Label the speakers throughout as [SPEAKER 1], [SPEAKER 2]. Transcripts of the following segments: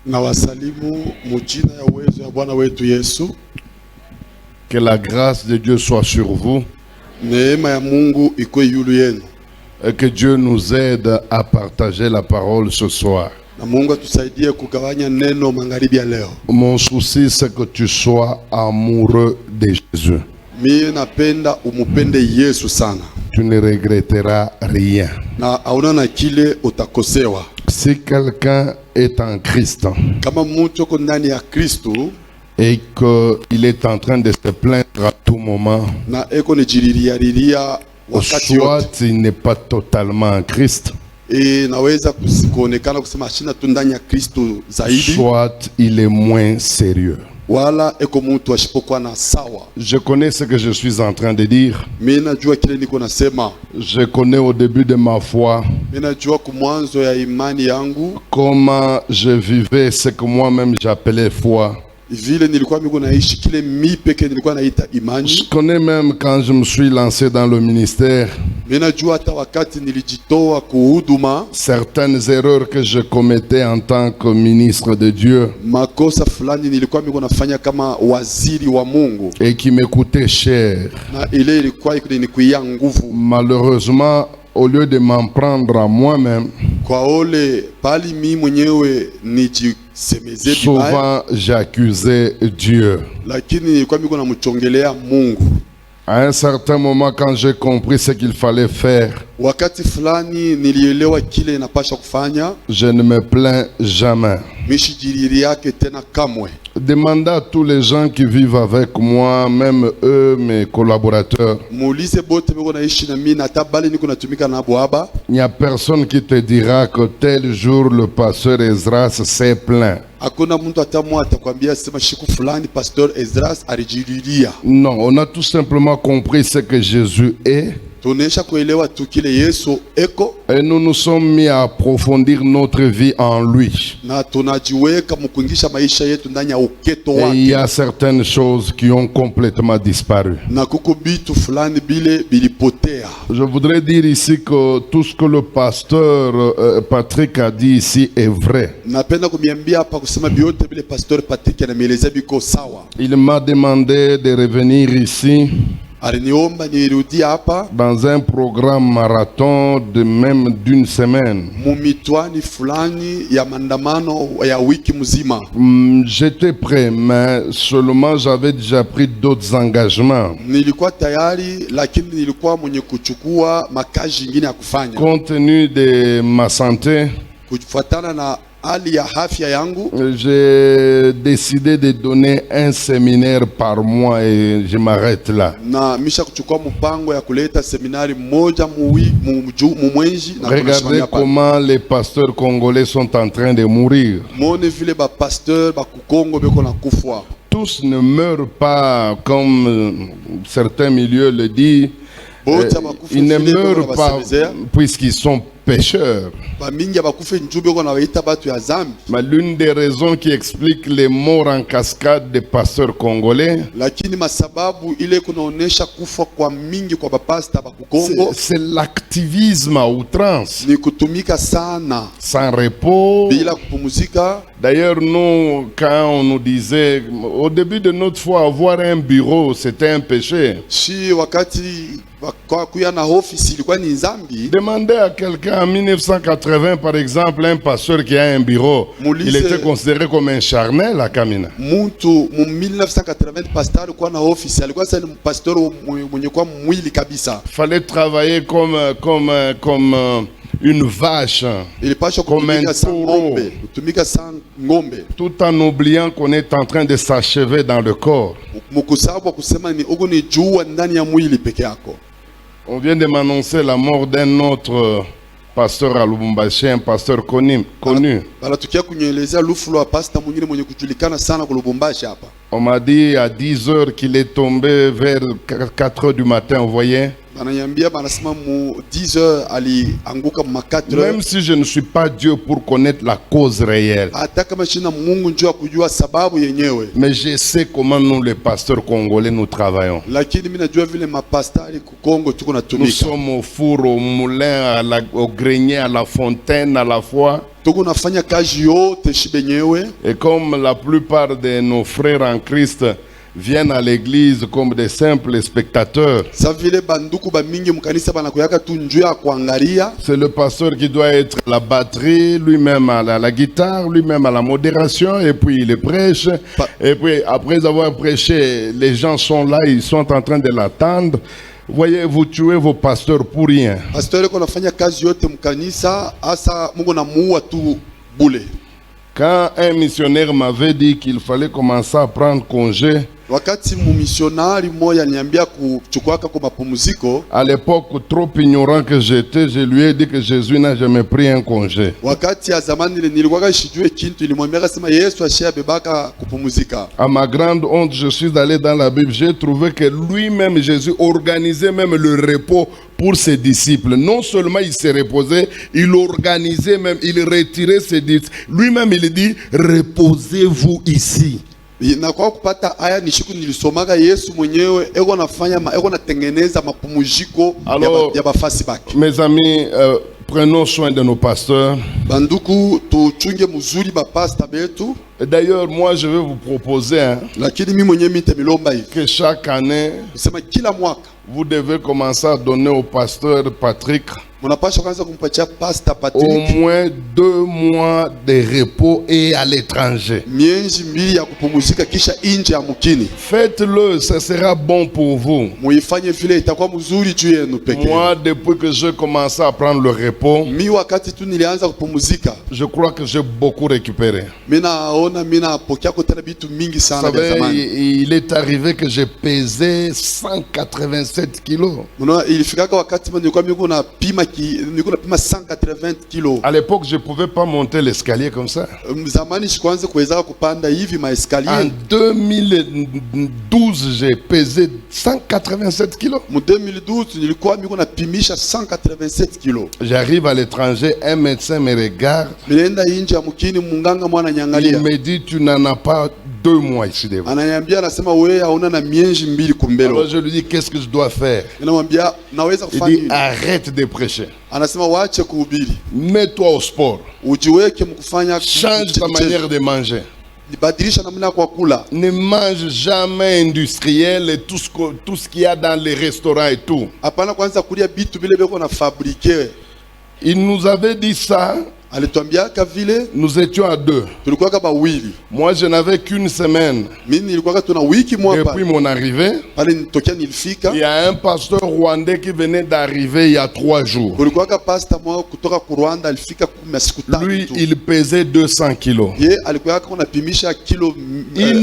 [SPEAKER 1] Na wasalimu mujina ya uwezo ya Bwana wetu Yesu.
[SPEAKER 2] Que la grâce de Dieu soit sur vous.
[SPEAKER 1] Neema ya Mungu ikuwe yulu yenu.
[SPEAKER 2] Et que Dieu nous aide à partager la parole ce soir.
[SPEAKER 1] Na Mungu atusaidie kugawanya neno magharibi ya leo.
[SPEAKER 2] Mon souci c'est que tu sois amoureux de Jésus.
[SPEAKER 1] Mimi napenda umupende Yesu sana.
[SPEAKER 2] Tu ne regretteras rien.
[SPEAKER 1] Na hauna kile utakosewa.
[SPEAKER 2] Si quelqu'un est en Christ
[SPEAKER 1] Kama mtu uko ndani ya Kristo
[SPEAKER 2] et qu'il est en train de se plaindre à tout moment,
[SPEAKER 1] na eko nijiririariria wakati yote,
[SPEAKER 2] soit il n'est pas totalement en Christ,
[SPEAKER 1] naweza kuonekana kusema shina tu ndani ya Kristo zaidi,
[SPEAKER 2] soit il est moins sérieux.
[SPEAKER 1] wala eko mtu ashipokuwa na sawa.
[SPEAKER 2] Je connais ce que je suis en train de dire.
[SPEAKER 1] Mimi najua kile niko nasema.
[SPEAKER 2] Je connais au début de ma foi
[SPEAKER 1] Mimi najua kumwanzo ya imani yangu
[SPEAKER 2] comment je vivais ce que moi-même j'appelais foi.
[SPEAKER 1] vile nilikuwa mimi naishi kile mimi peke nilikuwa naita imani.
[SPEAKER 2] Je connais même quand je me suis lancé dans le ministère,
[SPEAKER 1] Mimi najua hata wakati nilijitoa kuhuduma,
[SPEAKER 2] certaines erreurs que je commettais en tant que ministre de Dieu
[SPEAKER 1] makosa fulani nilikuwa mimi nafanya kama waziri wa Mungu,
[SPEAKER 2] et qui me coûtaient cher.
[SPEAKER 1] na ile ilikuwa ikunikuia nguvu.
[SPEAKER 2] Malheureusement, au lieu de m'en prendre à moi-même,
[SPEAKER 1] Kwa ole pali mimi mwenyewe nijisemeze vibaya,
[SPEAKER 2] souvent j'accusais Dieu.
[SPEAKER 1] lakini nilikuwa mimi namchongelea Mungu.
[SPEAKER 2] À un certain moment, quand j'ai compris ce qu'il fallait faire,
[SPEAKER 1] Wakati fulani nilielewa kile inapasha kufanya,
[SPEAKER 2] je ne me plains jamais.
[SPEAKER 1] mishijiriri yake tena kamwe.
[SPEAKER 2] Demandez à tous les gens qui vivent avec moi, même eux, mes collaborateurs,
[SPEAKER 1] Muulize bote beko naishi na mimi na tabali niko natumika na haba.
[SPEAKER 2] il n'y a personne qui te dira que tel jour le pasteur Esdras s'est plaint.
[SPEAKER 1] Hakuna mtu hata mmoja atakwambia sema siku fulani pasteur Esdras alijiriria.
[SPEAKER 2] Non, on a tout simplement compris ce que Jésus est.
[SPEAKER 1] Tunaisha kuelewa tu kile Yesu eko,
[SPEAKER 2] Et nous nous sommes mis à approfondir notre vie en lui.
[SPEAKER 1] na tunajiweka mkuingisha maisha yetu ndani ya uketo
[SPEAKER 2] Et il y
[SPEAKER 1] wake.
[SPEAKER 2] a certaines choses qui ont complètement disparu.
[SPEAKER 1] Na kuko bitu fulani bile bilipotea.
[SPEAKER 2] Je voudrais dire ici que tout ce que le pasteur Patrick a dit ici est vrai.
[SPEAKER 1] Napenda kumiambia hapa kusema biote bile pasteur Patrick anamielezea biko sawa.
[SPEAKER 2] Il m'a demandé de revenir ici
[SPEAKER 1] Aliniomba nirudi hapa
[SPEAKER 2] dans un programme marathon de même d'une semaine.
[SPEAKER 1] mumitwani fulani ya maandamano ya wiki mzima.
[SPEAKER 2] J'étais prêt, mais seulement j'avais déjà pris d'autres engagements.
[SPEAKER 1] Nilikuwa tayari, lakini nilikuwa mwenye kuchukua makazi ingine ya kufanya
[SPEAKER 2] Compte tenu de ma santé,
[SPEAKER 1] kufuatana na hali ya afya yangu.
[SPEAKER 2] j'ai décidé de donner un séminaire par mois et je m'arrête là.
[SPEAKER 1] Na misha kuchukua mpango ya kuleta seminari moja mumwenji na
[SPEAKER 2] Regardez comment les pasteurs congolais sont en train de mourir.
[SPEAKER 1] Mone vile ba pasteur ba kukongo beko na kufwa.
[SPEAKER 2] Tous ne meurent pas comme certains milieux le disent. Ils ne meurent pas puisqu'ils sont pécheurs. Mais l'une des raisons qui explique les morts en cascade des pasteurs congolais, c'est l'activisme à outrance, sans repos. D'ailleurs, nous, quand on nous disait, au début de notre foi, avoir un bureau, c'était un péché. Demandez à quelqu'un en 1980, par exemple, un pasteur qui a un bureau, il était considéré comme un charnel à Kamina. Fallait travailler comme une vache, comme un taureau, tout en oubliant qu'on est en train de s'achever dans le corps. On vient de m'annoncer la mort d'un autre pasteur à Lubumbashi, un pasteur connu. On m'a dit à 10 heures qu'il est tombé vers 4 heures du matin, vous voyez. Même si je ne suis pas Dieu pour connaître la cause réelle, mais je sais comment nous les pasteurs congolais nous travaillons. Nous sommes au four, au moulin, au grenier, à la fontaine, à la fois.
[SPEAKER 1] tukunafanya kazi yote shibenyewe.
[SPEAKER 2] Et comme la plupart de nos frères en Christ viennent à l'église comme des simples spectateurs,
[SPEAKER 1] c'est
[SPEAKER 2] le pasteur qui doit être à la batterie, lui-même à la guitare, lui-même à la modération, et puis il prêche. Et puis après avoir prêché, les gens sont là, ils sont en train de l'attendre. Voyez, vous tuez vos pasteurs pour rien. Quand un missionnaire m'avait dit qu'il fallait commencer à prendre congé, à l'époque, trop ignorant que j'étais, je lui ai dit que Jésus n'a jamais pris un congé. À ma grande honte, je suis allé dans la Bible, j'ai trouvé que lui-même, Jésus, organisait même le repos pour ses disciples. Non seulement il se reposait, il organisait même, il retirait ses disciples. Lui-même, il dit, reposez-vous ici.
[SPEAKER 1] Alors,
[SPEAKER 2] mes amis, prenons soin de nos pasteurs. D'ailleurs, moi je vais vous proposer que chaque année, vous devez commencer à donner au pasteur Patrick au moins 2 mois de repos et à l'étranger. Faites-le, ce sera bon pour vous. Moi, depuis que j'ai commencé à prendre le repos, je crois que j'ai beaucoup récupéré. Vous savez, il est arrivé que j'ai pesé 187 kilos. À l'époque, je ne pouvais pas monter l'escalier comme ça. En 2012, j'ai pesé 187 kilos. J'arrive à l'étranger, un médecin me regarde. Il me dit, tu n'en as pas 2 mois ici devant. Alors je lui dis, qu'est-ce que je dois faire? Il dit, arrête de prêcher. Mets-toi au sport. Change ta manière de manger. Ne mange jamais industriel et tout ce qu'il y a dans les restaurants et tout. Il nous avait dit ça. Nous étions à 2. Moi, je n'avais qu'une semaine. Depuis mon arrivée, il y a un pasteur rwandais qui venait d'arriver il y a 3 jours. Lui, il pesait 200 kilos. Il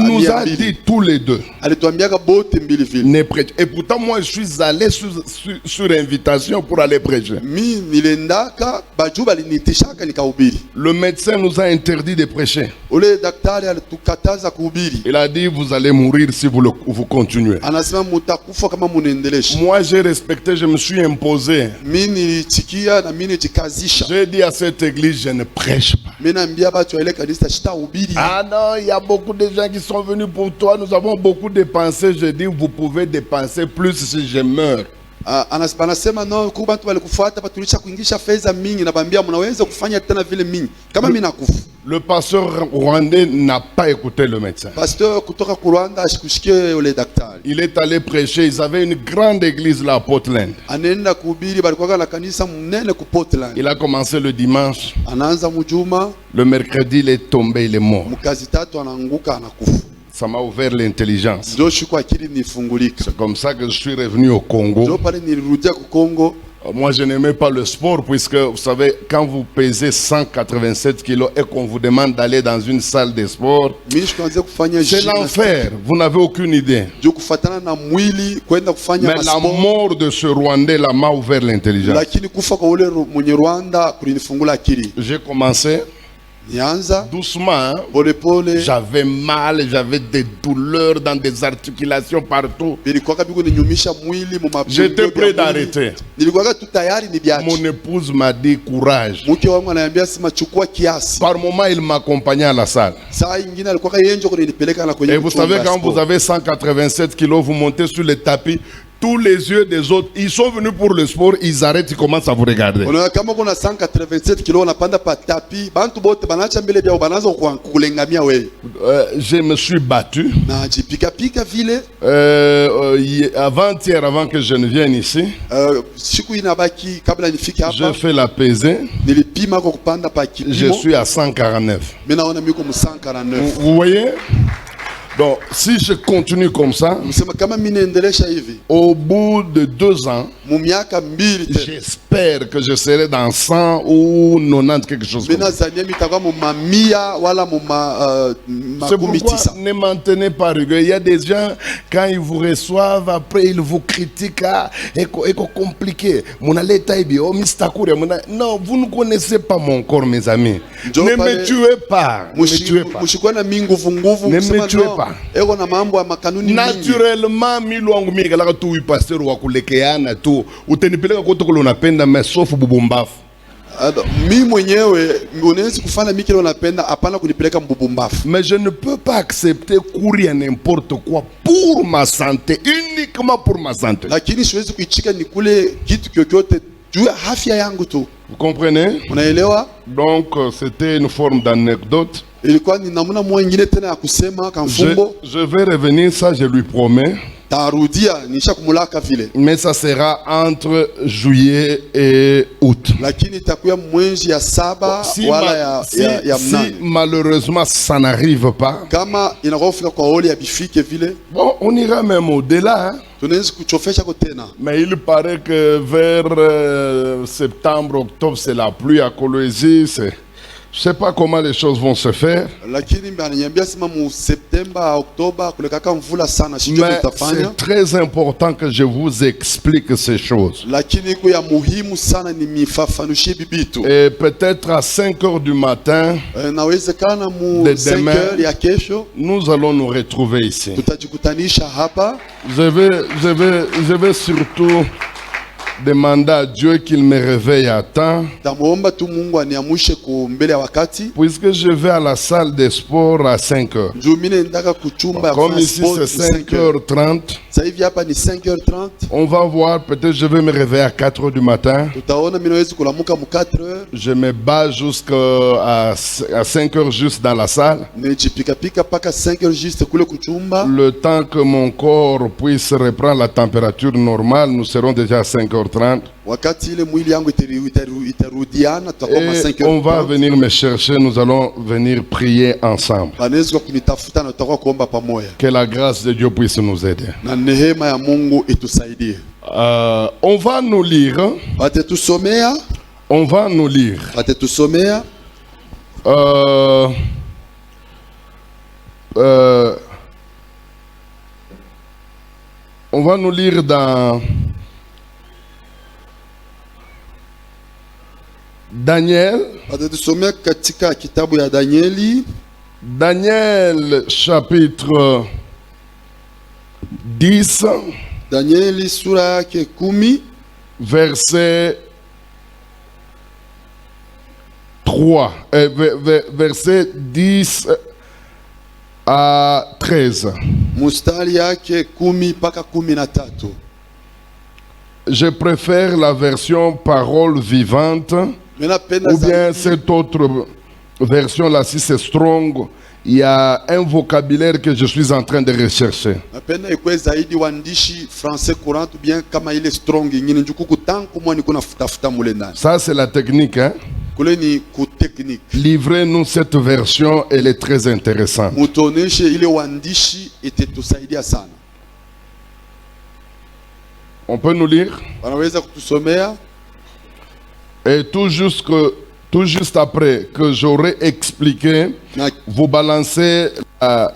[SPEAKER 2] nous a dit tous les deux. Et pourtant, moi, je suis allé sur invitation pour aller prêcher. Le médecin nous a interdit de prêcher. Il a dit, vous allez mourir si vous continuez. Moi, j'ai respecté, je me suis imposé. J'ai dit à cette église, je ne prêche pas. Ah non, il y a beaucoup de gens qui sont venus pour toi. Nous avons beaucoup dépensé. Je dis, vous pouvez dépenser plus si je meurs. Le pasteur rwandais n'a pas écouté le médecin. Il est allé prêcher. Ils avaient une grande église là à Portland. Il a commencé le dimanche. Le mercredi, il est tombé, il est mort. Ça m'a ouvert l'intelligence. C'est comme ça que je suis revenu au Congo. Moi, je n'aimais pas le sport puisque, vous savez, quand vous pesez 187 kilos et qu'on vous demande d'aller dans une salle de sport, c'est l'enfer. Vous n'avez aucune idée. Mais la mort de ce Rwandais là m'a ouvert l'intelligence. J'ai commencé. Doucement, hein? J'avais mal, j'avais des douleurs dans des articulations partout. J'étais prêt d'arrêter. Mon épouse m'a dit courage. Par moment, il m'accompagnait à la salle. Et vous savez, quand vous avez 187 kilos, vous montez sur le tapis, tous les yeux des autres, ils sont venus pour le sport, ils arrêtent, ils commencent à vous regarder.
[SPEAKER 1] Kama kuna 187 kilo unapanda pa tapi, bantu bote banacha mbele bya banaanza kulengamia wewe.
[SPEAKER 2] Je me suis battu.
[SPEAKER 1] Na jipika pika vile.
[SPEAKER 2] Avant-hier, avant que je ne vienne ici,
[SPEAKER 1] siku inabaki kabla nifike hapa.
[SPEAKER 2] Je fais la pesée.
[SPEAKER 1] Nilipima kwa kupanda pa kipimo.
[SPEAKER 2] Je suis à 149.
[SPEAKER 1] Mimi naona miko mu 149.
[SPEAKER 2] Vous voyez? Donc, si je continue comme ça, au bout de 2 ans, j'espère que je serai dans 100 ou 90 quelque chose comme ça. C'est pourquoi ne maintenez pas rigueur. Il y a des gens, quand ils vous reçoivent, après ils vous critiquent. C'est compliqué. Non, vous ne connaissez pas mon corps, mes amis. Ne me tuez pas. Ne me tuez pas. Ne me tuez pas. Naturellement milwangu mikalaka tu pasteur wa kulekeana tu utenipeleka kote kule unapenda mesofu bubumbafu.
[SPEAKER 1] Mi mwenyewe unaweza kufanya mimi kile unapenda hapana kunipeleka mbubumbafu.
[SPEAKER 2] Mais je ne peux pas accepter courir n'importe quoi pour ma santé, uniquement pour ma santé.
[SPEAKER 1] Lakini siwezi kuichika nikule kitu kyokyote juu afya yangu tu.
[SPEAKER 2] Vous comprenez?
[SPEAKER 1] Unaelewa?
[SPEAKER 2] Donc c'était une forme d'anecdote.
[SPEAKER 1] Je
[SPEAKER 2] vais revenir, ça je lui promets. Mais ça sera entre juillet et août. Si malheureusement ça n'arrive pas, bon, on ira même au-delà. Hein? Mais il paraît que vers septembre, octobre, c'est la pluie à Kolwezi. Je ne sais pas comment les choses vont se faire. Mais c'est très important que je vous explique ces choses. Et peut-être à 5 h du matin, de demain, nous allons nous retrouver ici. Je vais surtout demander à Dieu qu'il me réveille à temps. Puisque je vais à la salle de sport à 5 h. Comme ici c'est 5h30. On va voir, peut-être je vais me réveiller à 4 h du matin. Je me bats jusqu'à 5 h juste dans la salle. Le temps que mon corps puisse reprendre la température normale, nous serons déjà à 5 h 30. Et on va venir me chercher, nous allons venir prier ensemble. Que la grâce de Dieu puisse nous aider. On va nous lire. On va nous lire. On va nous lire dans Daniel. Daniel chapitre 10.
[SPEAKER 1] Daniel sura yake 10
[SPEAKER 2] verset 3 verset 10 à 13.
[SPEAKER 1] Mustari yake 10 mpaka 13.
[SPEAKER 2] Je préfère la version parole vivante. Ou bien cette autre version là, si c'est strong, il y a un vocabulaire que je suis en train de rechercher. Ça c'est la technique, hein? Livrez-nous cette version, elle est très intéressante. On peut nous lire? Et tout juste après que j'aurai expliqué, vous balancez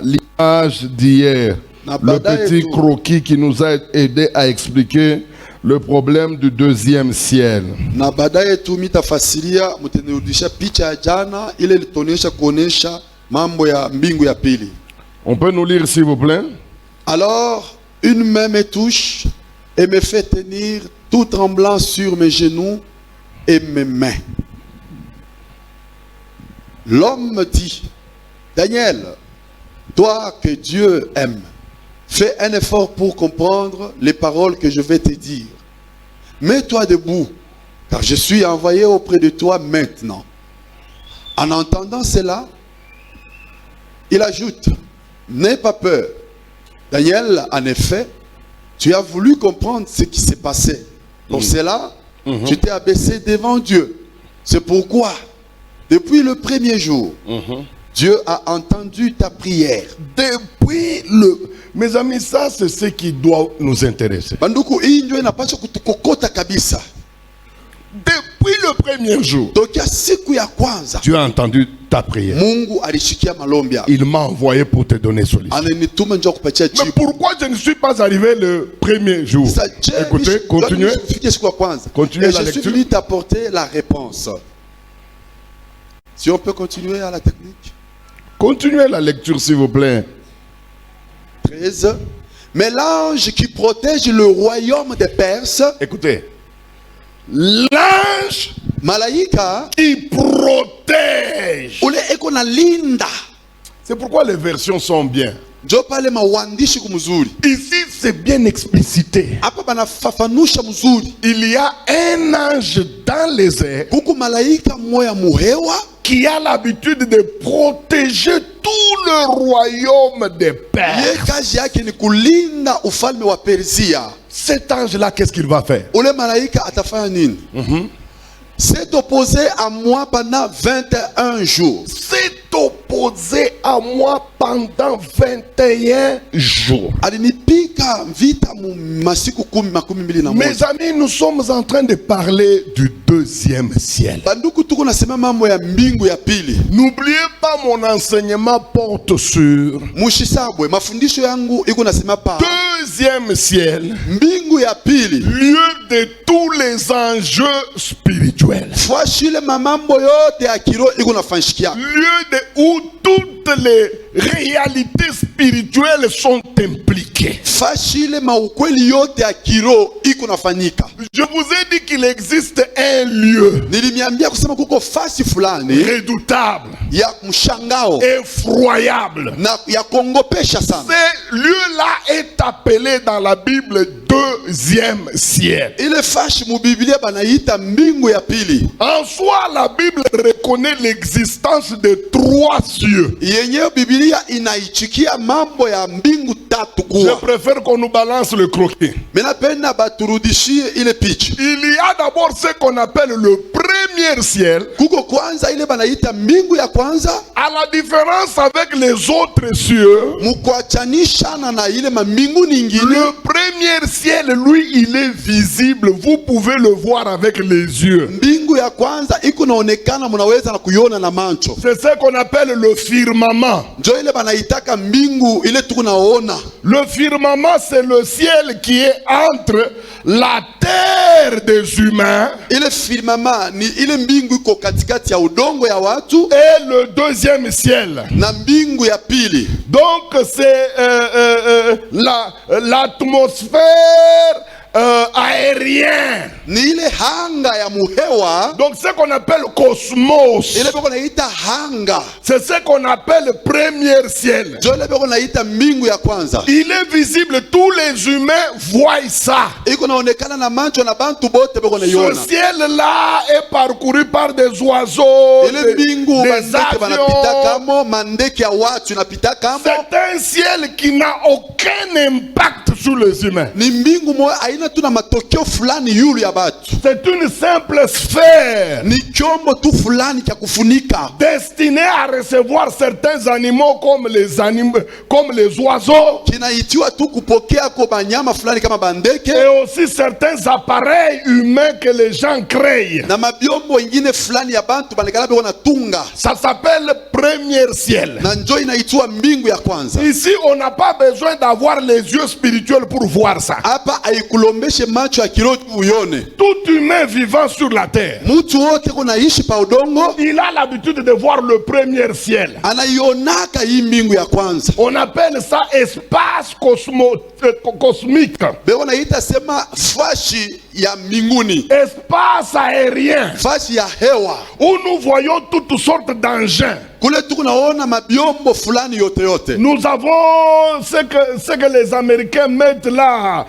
[SPEAKER 2] l'image d'hier, le petit croquis qui nous a aidé à expliquer le problème du deuxième ciel. On peut nous lire s'il vous plaît?
[SPEAKER 1] Alors, une main me touche et me fait tenir tout tremblant sur mes genoux et mes mains. L'homme me dit: Daniel, toi que Dieu aime, Fais un effort pour comprendre les paroles que je vais te dire. Mets-toi debout, car je suis envoyé auprès de toi maintenant. En entendant cela, il ajoute, n'aie pas peur. Daniel, en effet, tu as voulu comprendre ce qui s'est passé. Pour cela, tu t'es abaissé devant Dieu. C'est pourquoi, depuis le premier jour, Dieu a entendu ta prière.
[SPEAKER 2] Depuis le... Mes amis, ça c'est ce qui doit nous intéresser.
[SPEAKER 1] Depuis
[SPEAKER 2] le premier jour, Dieu a entendu ta prière. Il m'a envoyé pour te donner solution. Mais pourquoi je ne suis pas arrivé le premier jour? Écoutez, continuez. Continuez la lecture.
[SPEAKER 1] Je suis venu t'apporter la réponse. Si on peut continuer à la technique.
[SPEAKER 2] Continuez la lecture s'il vous plaît.
[SPEAKER 1] 13. Mais l'ange qui protège le royaume des Perses.
[SPEAKER 2] Écoutez. L'ange
[SPEAKER 1] Malaika
[SPEAKER 2] qui protège. C'est pourquoi les versions sont bien. Ici c'est bien explicité. Il y a un ange dans les airs qui a l'habitude de protéger tout le royaume des Perses. Cet ange-là, qu'est-ce qu'il va faire?
[SPEAKER 1] C'est opposé à moi pendant 21 jours.
[SPEAKER 2] C'est opposé à moi pendant 21 jours. Mes amis, nous sommes en train de parler du deuxième ciel. N'oubliez pas, mon enseignement porte sur deuxième ciel, lieu de tous les enjeux spirituels. Lieu où toutes les réalités spirituelles sont impliquées. Je vous ai dit qu'il existe un lieu redoutable, effroyable. Ce lieu-là est appelé dans la Bible deuxième ciel. En soi, la Bible reconnaît l'existence de trois cieux. Je préfère qu'on nous balance le croquis. Il y a d'abord ce qu'on appelle le premier ciel. À la différence avec les autres cieux, le premier ciel, lui, il est visible. Vous pouvez le voir avec les yeux. C'est ce qu'on appelle le firmament. Le firmament, c'est le ciel qui est entre la terre des humains et le deuxième ciel. Donc c'est l'atmosphère aérien. Donc ce qu'on appelle cosmos. C'est ce qu'on appelle premier ciel. Il est visible, tous les humains voient ça. Ce ciel-là est parcouru par des oiseaux, des avions. C'est un ciel qui n'a aucun impact sur les humains. C'est une simple sphère destinée à recevoir certains animaux comme les oiseaux, et aussi certains appareils humains que les gens créent. Ça s'appelle premier ciel. Ici on n'a pas besoin d'avoir les yeux spirituels pour voir ça. Tout humain vivant sur la terre,
[SPEAKER 1] Mutu wote kunaishi pa udongo,
[SPEAKER 2] il a l'habitude de voir le premier ciel.
[SPEAKER 1] anaionaka hii mbingu ya kwanza.
[SPEAKER 2] On appelle ça espace cosmique.
[SPEAKER 1] Beko naita sema fashi ya mbinguni.
[SPEAKER 2] Espace aérien.
[SPEAKER 1] Fashi ya hewa.
[SPEAKER 2] Où nous voyons toutes sortes d'engins.
[SPEAKER 1] Kule tukunaona mabiombo fulani yote yote.
[SPEAKER 2] Nous avons ce que les Américains mettent là.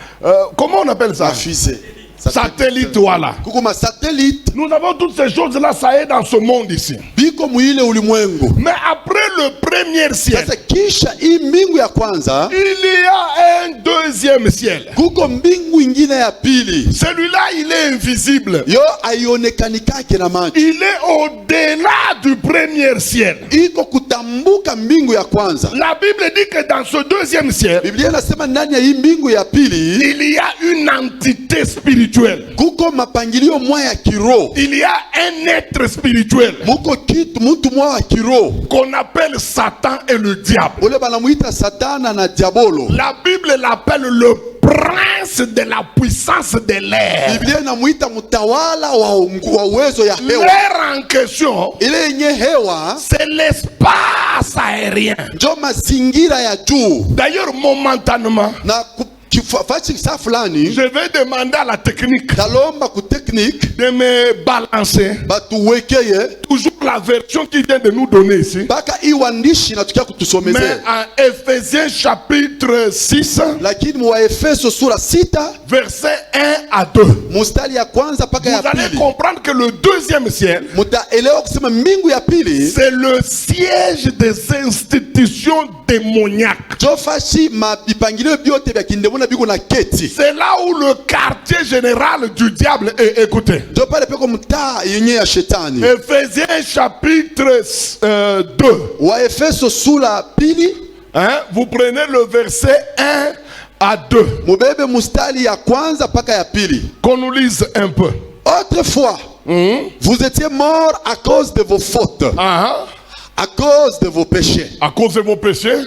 [SPEAKER 2] Comment on appelle ça?
[SPEAKER 1] La fusée.
[SPEAKER 2] Satellite, voilà.
[SPEAKER 1] Kukuma satellite.
[SPEAKER 2] Nous avons toutes ces choses-là, ça est dans ce monde ici.
[SPEAKER 1] Biko muile ulimwengu.
[SPEAKER 2] Mais après le premier ciel,
[SPEAKER 1] sasa kisha hii mbingu ya kwanza,
[SPEAKER 2] il y a un deuxième ciel.
[SPEAKER 1] Kuko mbingu ingine ya pili.
[SPEAKER 2] Celui-là, il est invisible.
[SPEAKER 1] Yo aionekanikake na macho.
[SPEAKER 2] Il est au-delà du premier ciel.
[SPEAKER 1] Iko kutambuka mbingu ya kwanza.
[SPEAKER 2] La Bible dit que dans ce deuxième ciel,
[SPEAKER 1] Biblia inasema ndani ya hii mbingu ya pili,
[SPEAKER 2] il y a une entité spirituelle.
[SPEAKER 1] Kuko mapangilio mwa ya kiroho.
[SPEAKER 2] Il y a un être spirituel.
[SPEAKER 1] Muko kitu mtu mwa wa kiroho
[SPEAKER 2] qu'on appelle Satan et le diable.
[SPEAKER 1] Ole banamuita Satana na diabolo.
[SPEAKER 2] La Bible l'appelle le prince de la puissance de l'air.
[SPEAKER 1] Biblia inamuita mtawala wa uwezo ya hewa.
[SPEAKER 2] L'air en question,
[SPEAKER 1] ile yenye hewa,
[SPEAKER 2] c'est l'espace aérien.
[SPEAKER 1] Njo mazingira ya juu.
[SPEAKER 2] D'ailleurs, momentanément,
[SPEAKER 1] na
[SPEAKER 2] je vais demander à la technique
[SPEAKER 1] de
[SPEAKER 2] me balancer toujours la version qui vient de nous donner ici. Mais en Ephésiens chapitre 6, verset 1 à 2, vous allez comprendre que le deuxième ciel, c'est le siège des institutions démoniaques. C'est là où le quartier général du diable est. Écoutez, Ephésiens chapitre 2, hein? Vous prenez le verset 1 à 2. Qu'on nous lise un peu.
[SPEAKER 1] Autrefois, vous étiez morts à cause de vos fautes, à cause de vos péchés.
[SPEAKER 2] À cause de vos péchés?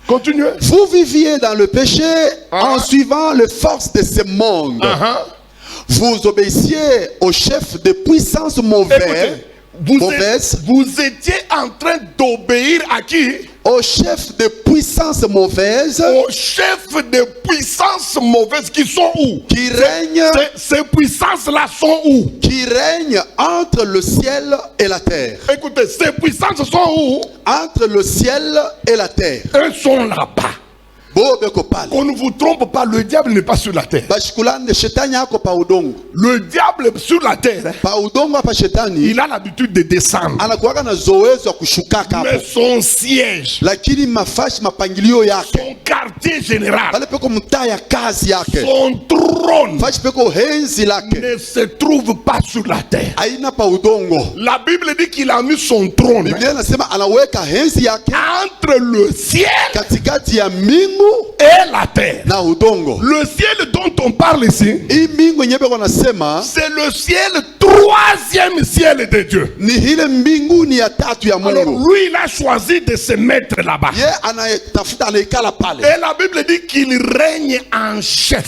[SPEAKER 2] Continuez.
[SPEAKER 1] Vous viviez dans le péché en suivant les forces de ce monde. Vous obéissiez au chef de puissance mauvaise.
[SPEAKER 2] Vous étiez en train d'obéir à qui?
[SPEAKER 1] Au chef de puissance mauvaise.
[SPEAKER 2] Au chef de puissance mauvaise qui sont où?
[SPEAKER 1] Qui règnent.
[SPEAKER 2] Ces puissances-là sont où?
[SPEAKER 1] Qui règnent entre le ciel et la terre.
[SPEAKER 2] Écoutez, ces puissances sont où?
[SPEAKER 1] Entre le ciel et la terre.
[SPEAKER 2] Eux sont là-bas. Qu'on ne vous trompe pas, le diable n'est pas sur la terre. Le diable sur la terre, il a l'habitude de descendre. Mais son siège, son quartier général, son trône ne se trouve pas sur la terre. La Bible dit qu'il a mis son trône entre le ciel et la terre. Le ciel dont on parle ici, c'est le ciel, troisième ciel de Dieu. Alors lui, il a choisi de se mettre là-bas. Et la Bible dit qu'il règne en chef.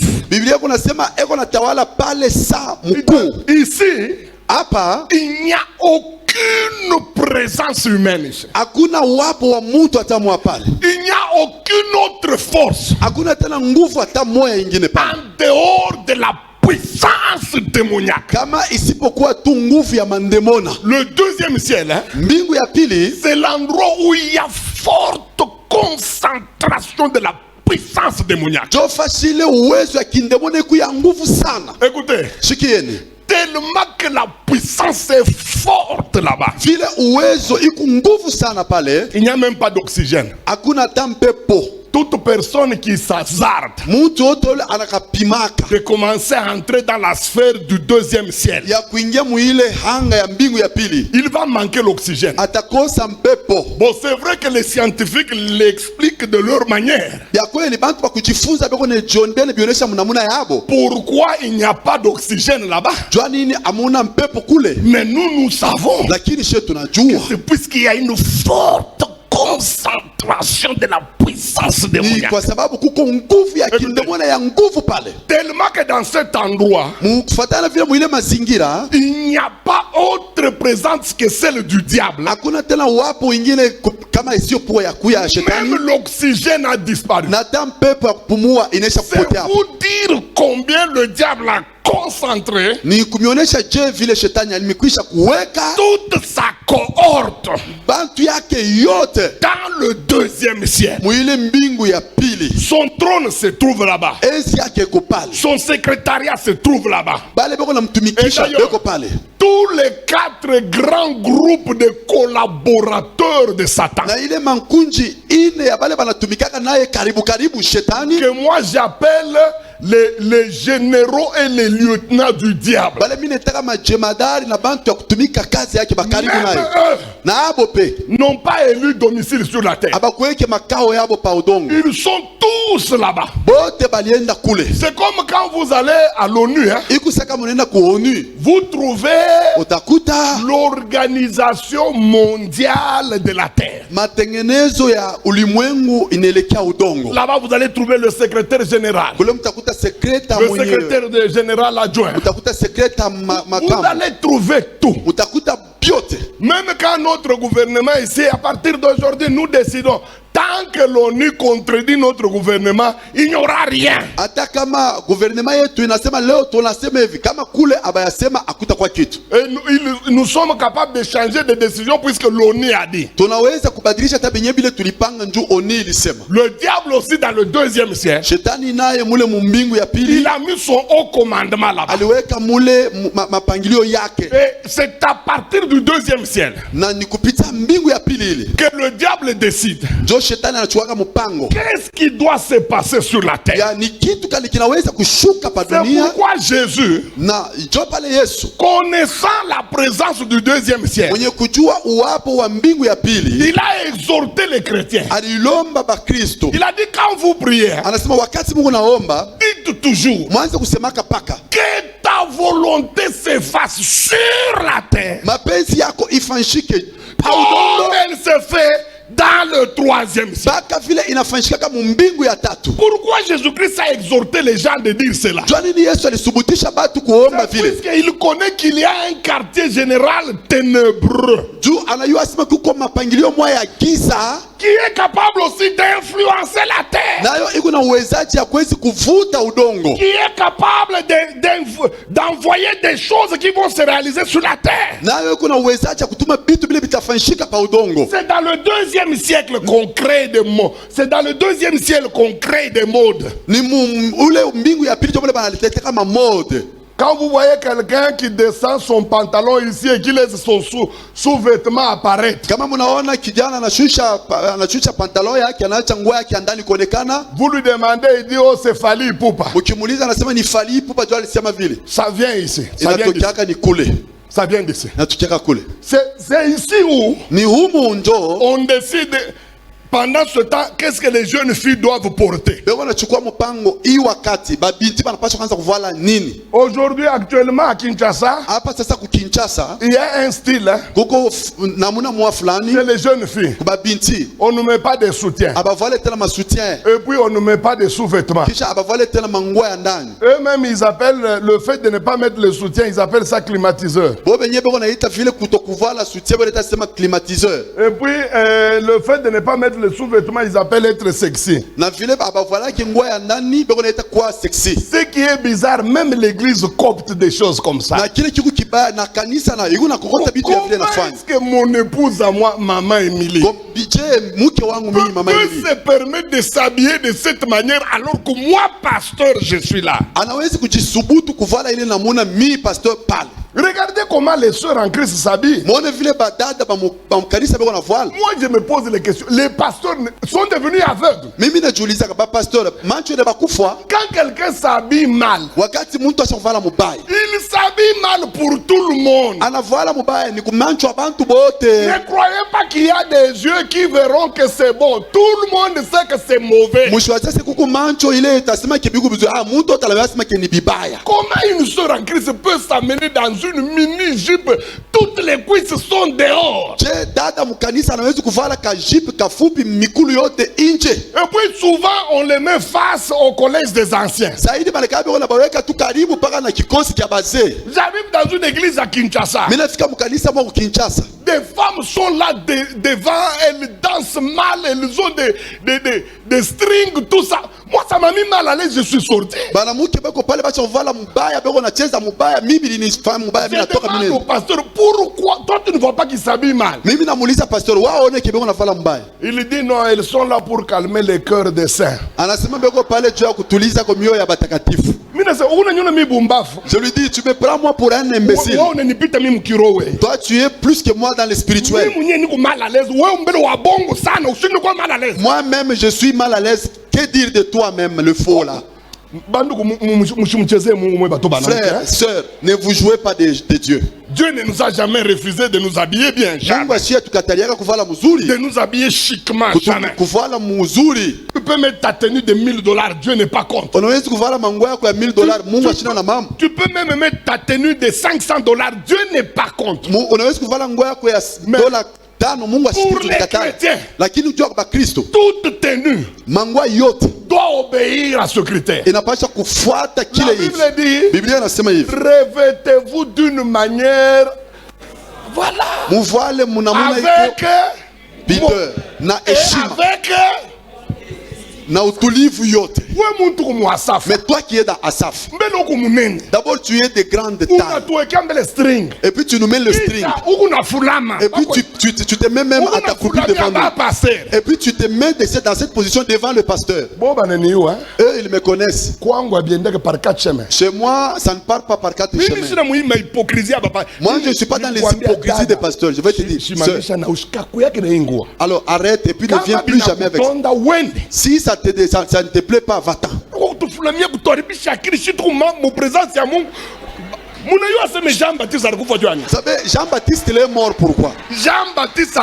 [SPEAKER 2] Ici, il n'y a aucune présence humaine ici. Il n'y a aucune autre force en dehors de la puissance démoniaque. Le deuxième ciel, c'est l'endroit où il y a forte concentration de la puissance démoniaque. Écoutez, tellement que la puissance est forte là-bas, il n'y a même pas d'oxygène. Toute personne qui s'hasarde de commencer à entrer dans la sphère du deuxième ciel, il va manquer l'oxygène. Bon, c'est vrai que les scientifiques l'expliquent de leur manière. Pourquoi il n'y a pas d'oxygène là-bas? Mais nous savons que c'est puisqu'il y a une forte concentration démonstration de la puissance démoniaque.
[SPEAKER 1] Kwa sababu kuko nguvu ya kindemona ya nguvu pale.
[SPEAKER 2] Tellement que dans cet endroit,
[SPEAKER 1] kufatana vile mwile mazingira,
[SPEAKER 2] il n'y a pas autre présence que celle du diable.
[SPEAKER 1] Hakuna tena wapo wengine kama isiyo poa ya kuya shetani.
[SPEAKER 2] Même l'oxygène a disparu.
[SPEAKER 1] Na hata mpepo ya kupumua inaisha kupotea.
[SPEAKER 2] C'est vous dire combien le diable a concentré,
[SPEAKER 1] ni kumionesha je vile shetani alimekwisha kuweka
[SPEAKER 2] toute sa cohorte
[SPEAKER 1] bantu yake yote
[SPEAKER 2] dans le deuxième ciel.
[SPEAKER 1] Mwile mbingu ya pili.
[SPEAKER 2] Son trône se trouve là-bas.
[SPEAKER 1] Enzi yake iko pale.
[SPEAKER 2] Son secrétariat se trouve là-bas.
[SPEAKER 1] Bale beko namtumikisha beko pale.
[SPEAKER 2] Tous les 4 grands groupes de collaborateurs de Satan,
[SPEAKER 1] na ile mankunji ine ya bale banatumikaka naye karibu karibu shetani,
[SPEAKER 2] que moi j'appelle les généraux et les lieutenants du diable,
[SPEAKER 1] bale mine taka majemadari na bantu ya kutumika kazi yake bakaribu naye, na abo pe
[SPEAKER 2] n'ont pas élu domicile sur la terre.
[SPEAKER 1] Abakuweke makao yabo pa udongo.
[SPEAKER 2] Ils sont tous là-bas.
[SPEAKER 1] Bote balienda kule.
[SPEAKER 2] C'est comme quand vous allez à l'ONU, hein?
[SPEAKER 1] Ikusaka munenda ku ONU,
[SPEAKER 2] vous trouvez
[SPEAKER 1] utakuta
[SPEAKER 2] l'organisation mondiale de la terre.
[SPEAKER 1] Matengenezo ya ulimwengu inaelekea udongo.
[SPEAKER 2] Là-bas vous allez trouver le secrétaire général,
[SPEAKER 1] kule mtakuta secrétaire
[SPEAKER 2] le secrétaire général adjoint,
[SPEAKER 1] mtakuta secrétaire
[SPEAKER 2] vous allez trouver tout.
[SPEAKER 1] Utakuta biote.
[SPEAKER 2] Même quand notre gouvernement ici, à partir d'aujourd'hui, nous décidons, tant que l'ONU contredit notre gouvernement, il n'y aura rien.
[SPEAKER 1] Hata kama gouvernement yetu inasema leo tunasema hivi, kama kule abayasema akutakwa kitu.
[SPEAKER 2] Et nous sommes capables de changer de décision puisque l'ONU a dit.
[SPEAKER 1] Tunaweza kubadilisha hata benye bile tulipanga njoo ONU ilisema.
[SPEAKER 2] Le diable aussi dans le deuxième ciel,
[SPEAKER 1] shetani naye mule mumbingu ya pili,
[SPEAKER 2] il a mis son haut commandement là-bas.
[SPEAKER 1] Aliweka mule mapangilio yake.
[SPEAKER 2] Et c'est à partir du deuxième ciel,
[SPEAKER 1] na ni kupita mbingu ya pili ile,
[SPEAKER 2] que le diable décide.
[SPEAKER 1] Shetani anachuaka mpango.
[SPEAKER 2] Qu'est-ce qui doit se passer sur la terre?
[SPEAKER 1] Ya ni kitu kali kinaweza kushuka pa dunia.
[SPEAKER 2] C'est pourquoi Jésus,
[SPEAKER 1] na jo pale Yesu,
[SPEAKER 2] connaissant la présence du deuxième ciel,
[SPEAKER 1] mwenye kujua uwapo wa mbingu ya pili,
[SPEAKER 2] il a exhorté les chrétiens.
[SPEAKER 1] Alilomba ba Kristo.
[SPEAKER 2] Il a dit quand vous priez,
[SPEAKER 1] anasema wakati Mungu naomba,
[SPEAKER 2] dites toujours,
[SPEAKER 1] mwanze kusemaka paka,
[SPEAKER 2] que ta volonté se fasse sur la terre.
[SPEAKER 1] Mapenzi yako ifanyike
[SPEAKER 2] comme elle se fait dans le troisième ciel. Pourquoi Jésus-Christ a exhorté les gens de dire cela? Puisqu'il connaît qu'il y a un quartier général ténébreux qui est capable aussi d'influencer la terre, qui est capable d'envoyer des choses qui vont se réaliser sur la terre. C'est dans le deuxième siècle qu'on crée des modes. C'est dans le deuxième siècle qu'on crée des modes. Quand vous voyez quelqu'un qui descend son pantalon ici et qui laisse son sous-vêtement apparaître, vous lui demandez, il dit, oh c'est Fally Ipupa. Ça vient ici. Ça vient d'ici. C'est ici où on décide pendant ce temps qu'est-ce que les jeunes filles doivent porter. Aujourd'hui, actuellement à Kinshasa, il y a un style, hein, chez les jeunes filles. On ne met pas de soutien. Et puis on ne met pas de sous-vêtements. Eux-mêmes, ils appellent le fait de ne pas mettre le soutien, ils appellent ça climatiseur. Et puis le fait de ne pas mettre le sous-vêtements, ils appellent être sexy. Ce qui est bizarre, même l'église copte des choses comme ça. Comment est-ce que mon épouse à moi, maman Émilie, peut se permettre de s'habiller de cette manière alors que moi, pasteur, je suis là? Regardez comment les sœurs en Christ s'habillent. Moi, je me pose les questions. Les pasteurs sont devenus aveugles. Quand quelqu'un s'habille mal, il s'habille mal pour tout le monde. Ne croyez pas qu'il y a des yeux qui verront que c'est bon. Tout le monde sait que c'est mauvais. Comment une sœur en Christ peut s'amener dans une mini-jupe? Toutes les cuisses sont dehors.
[SPEAKER 1] dada mkanisa anaweza kuvala kajipe kafupi mikulu yote nje.
[SPEAKER 2] Et puis souvent on les met face au collège des anciens.
[SPEAKER 1] Zaidi malikabi wana baweka tu karibu paka na kikosi kia bazee.
[SPEAKER 2] J'arrive dans une église à Kinshasa.
[SPEAKER 1] Mimi nafika mkanisa mwa Kinshasa.
[SPEAKER 2] Des femmes sont là devant, elles dansent mal, elles ont des strings, tout ça. Moi, ça m'a mis mal à l'aise, je suis sorti. Je demande au pasteur, pourquoi toi tu ne vois pas qu'ils s'habillent mal? Il dit non, elles sont là pour calmer les cœurs des saints.
[SPEAKER 1] Je lui dis, tu me prends moi pour un imbécile. Toi, tu es plus que moi dans le spirituel. Moi-même, je suis mal à l'aise. Que dire de toi-même, le faux là? Frères, sœurs, ne vous jouez pas de Dieu.
[SPEAKER 2] Dieu ne nous a jamais refusé de nous habiller bien. Jamais.
[SPEAKER 1] De
[SPEAKER 2] nous habiller chiquement. Jamais. Tu peux mettre ta tenue de $1000, Dieu n'est pas contre. Tu peux même mettre ta tenue de $500, Dieu n'est pas contre. Mais pour les chrétiens, toute tenue doit obéir à ce critère. La Bible dit, revêtez-vous d'une manière, voilà, avec
[SPEAKER 1] pudeur,
[SPEAKER 2] avec
[SPEAKER 1] na utulivu yote.
[SPEAKER 2] Mais
[SPEAKER 1] toi qui es dans Asaf, d'abord tu es de grande taille. Et puis tu nous mets le string. Et puis tu te mets même à ta copine devant nous. Et puis tu te mets dans cette position devant le pasteur. Eux ils me connaissent. Chez moi ça ne part pas par 4 chemins. Moi je ne suis pas dans les hypocrisies des pasteurs. Je vais te dire. Alors arrête et puis ne viens plus jamais avec ça. Si ça ne te plaît pas, va-t'en. Vous savez, Jean-Baptiste il est mort pourquoi? Jean-Baptiste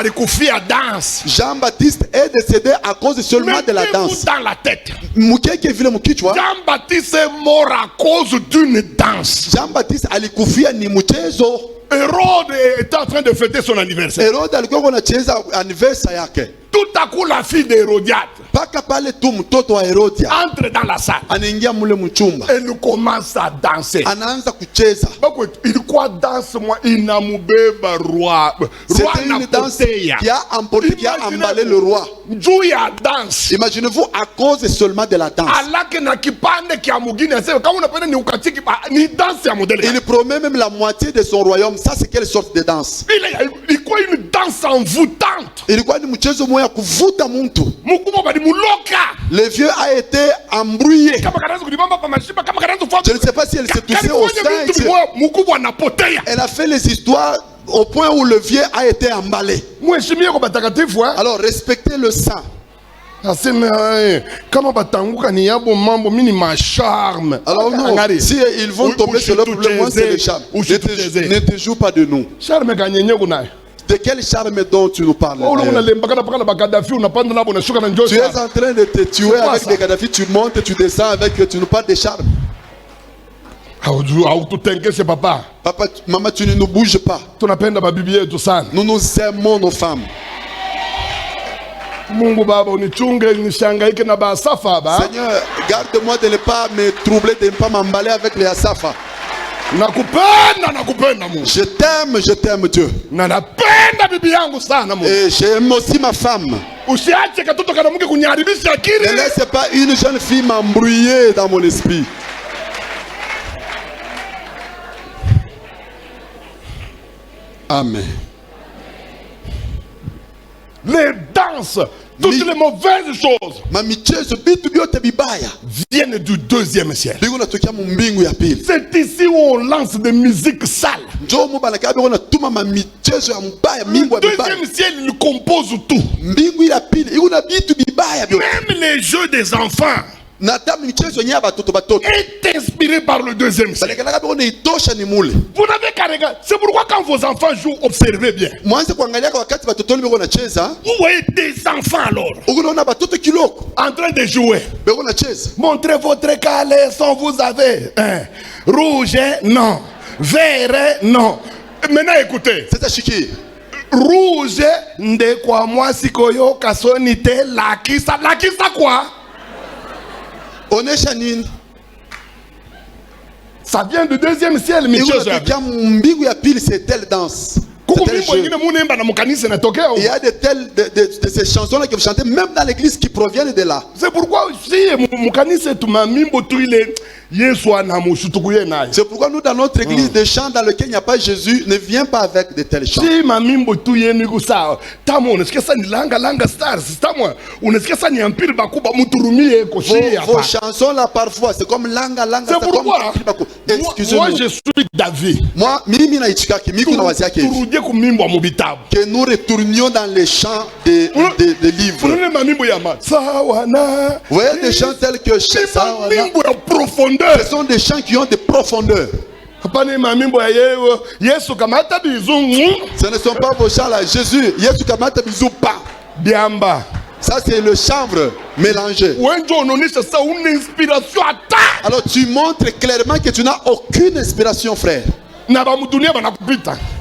[SPEAKER 1] est décédé à cause seulement de la danse.
[SPEAKER 2] Dans la tête.
[SPEAKER 1] Jean-Baptiste
[SPEAKER 2] est mort à cause d'une danse.
[SPEAKER 1] Jean-Baptiste alikufia ni mchezo.
[SPEAKER 2] Hérode était en train de fêter son anniversaire.
[SPEAKER 1] Hérode alikuwa anacheza anniversaire yake.
[SPEAKER 2] Tout à coup la fille d'Hérodiade entre dans la salle. Elle commence à danser. Il quoi danse moi inamubeba roi.
[SPEAKER 1] C'était une danse qui a emporté, qui a emballé le roi. Imaginez-vous à cause seulement de la danse. Il promet même la moitié de son royaume. Ça c'est quelle sorte de danse?
[SPEAKER 2] Il quoi une danse envoûtante.
[SPEAKER 1] Il quoi une mchezo moya kuvuta muntu. Le vieux a été embrouillé. Je ne sais pas si elle s'est touchée au sein. Elle a fait les histoires au point où le vieux a été emballé. Alors respectez le sang. Alors non, si ils vont tomber sur le problème, moi c'est le charme. Ne te joue pas de nous. De quel charme dont tu nous parles? Tu es en train de te tuer avec des Kadhafi, tu montes et tu descends avec eux, tu nous parles de charme.
[SPEAKER 2] Papa,
[SPEAKER 1] maman, tu ne nous bouges pas. Nous nous aimons nos femmes. Seigneur, garde-moi de ne pas me troubler, de ne pas m'emballer avec les Asafa. Je t'aime Dieu. Et j'aime aussi ma femme. Ne laisse pas une jeune fille m'embrouiller dans mon esprit. Amen.
[SPEAKER 2] Les danses, toutes les mauvaises choses viennent du deuxième ciel. C'est ici où on lance des musiques sales. Le deuxième ciel, il compose tout. Même les jeux des enfants est inspiré par le deuxième ciel. Vous n'avez qu'à regarder. C'est pourquoi quand vos enfants jouent, observez bien. Vous voyez des enfants alors en train de jouer. Montrez votre caleçon, vous avez rouge, non. Vert, non. Maintenant écoutez. rouge nde kwa mwasi koyo kasonite lakisa quoi?
[SPEAKER 1] Onesha nini?
[SPEAKER 2] Ça vient du deuxième ciel, monsieur.
[SPEAKER 1] Mbingu ya pili, c'est telle danse. Il y a de ces chansons-là que vous chantez, même dans l'église, qui proviennent de là.
[SPEAKER 2] C'est pourquoi
[SPEAKER 1] c'est pourquoi nous, dans notre église, des chants dans lesquels il n'y a pas Jésus ne viennent pas avec de tels chants. Vos chansons là, parfois, c'est comme langa langa.
[SPEAKER 2] C'est pourquoi moi je suis David.
[SPEAKER 1] Moi, que nous retournions dans les chants des livres. Vous voyez des chants tels que ce sont des chants qui ont des profondeurs. Ce ne sont pas vos chants là. Jésus, Yesu kamata bizu pa.
[SPEAKER 2] Biamba.
[SPEAKER 1] Ça c'est le chanvre mélangé. Alors tu montres clairement que tu n'as aucune inspiration, frère.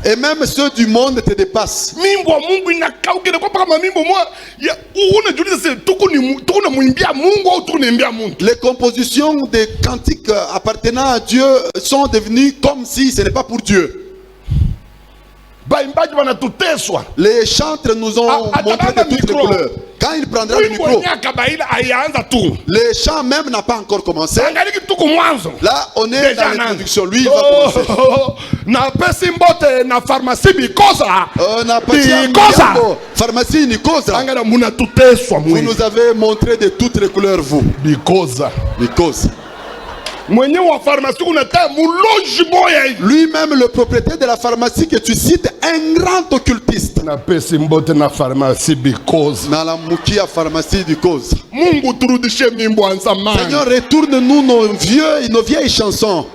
[SPEAKER 1] Et même ceux du monde te dépassent. Les compositions des cantiques appartenant à Dieu sont devenues comme si ce n'est pas pour Dieu. Les chantres nous ont montré de toutes les couleurs. Quand il prendra le micro, les chants même n'ont pas encore commencé. Là, on est dans l'introduction. Lui, il va commencer. Pharmacie Nikosa. Vous nous avez montré de toutes les couleurs, vous. Because. Lui-même, le propriétaire de la pharmacie que tu cites, un grand occultiste. Seigneur, retourne-nous nos vieilles chansons.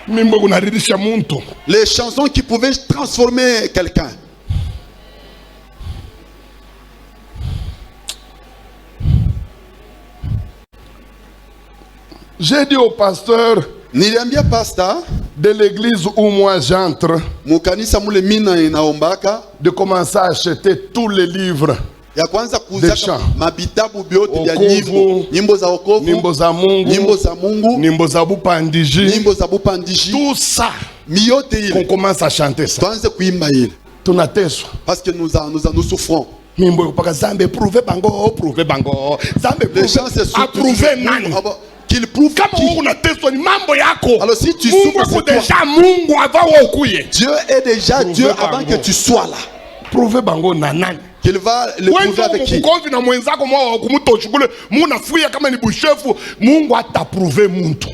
[SPEAKER 1] Les chansons qui pouvaient transformer quelqu'un.
[SPEAKER 2] J'ai dit au pasteur
[SPEAKER 1] de
[SPEAKER 2] l'église où moi j'entre de commencer à acheter tous les livres de chants. Nyimbo za Mungu, nyimbo za Bupandiji, tout ça. On commence à chanter ça.
[SPEAKER 1] Parce que nous souffrons.
[SPEAKER 2] Les
[SPEAKER 1] gens se souffrent. Qu'il prouve alors si tu souffres pour toi, Dieu est déjà Dieu avant que tu sois là. Qu'il va le prouver avec qui?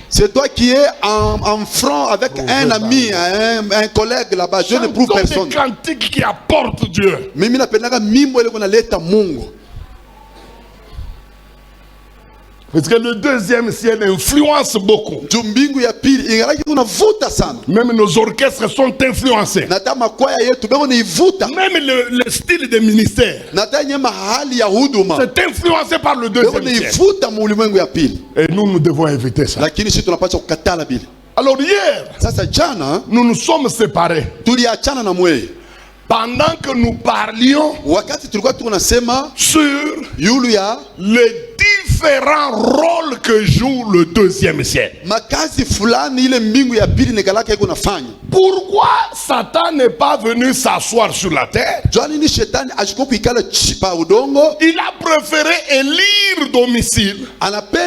[SPEAKER 1] C'est toi qui es en front avec un ami, un collègue là-bas. Je ne prouve personne.
[SPEAKER 2] C'est des cantiques qui apportent Dieu. Parce que le deuxième ciel influence beaucoup. Même nos orchestres sont influencés. Même le style des ministères. C'est influencé par le deuxième ciel. Et nous devons éviter ça. Alors hier, nous nous sommes séparés. Pendant que nous parlions sur les différents rôles que joue le deuxième ciel. Pourquoi Satan n'est pas venu s'asseoir sur la terre? Il a préféré élire domicile entre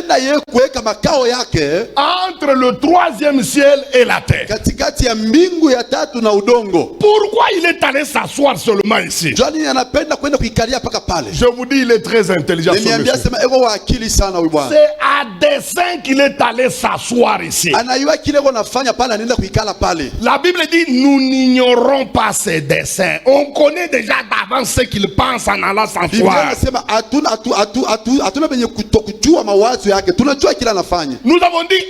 [SPEAKER 2] le troisième ciel et la terre. Pourquoi il est allé s'asseoir seulement ici? Je vous dis, il est très intelligent. C'est à dessein qu'il est allé s'asseoir ici. La Bible dit, nous n'ignorons pas ses desseins. On connaît déjà d'avance ce qu'il pense en allant s'asseoir. Nous avons dit,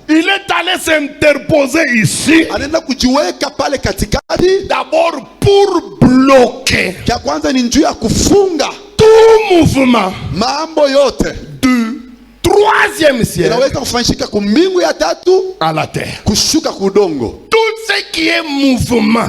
[SPEAKER 2] il est allé s'interposer ici. D'abord pour bloquer tout mouvement du troisième ciel à la terre. Tout ce qui est mouvement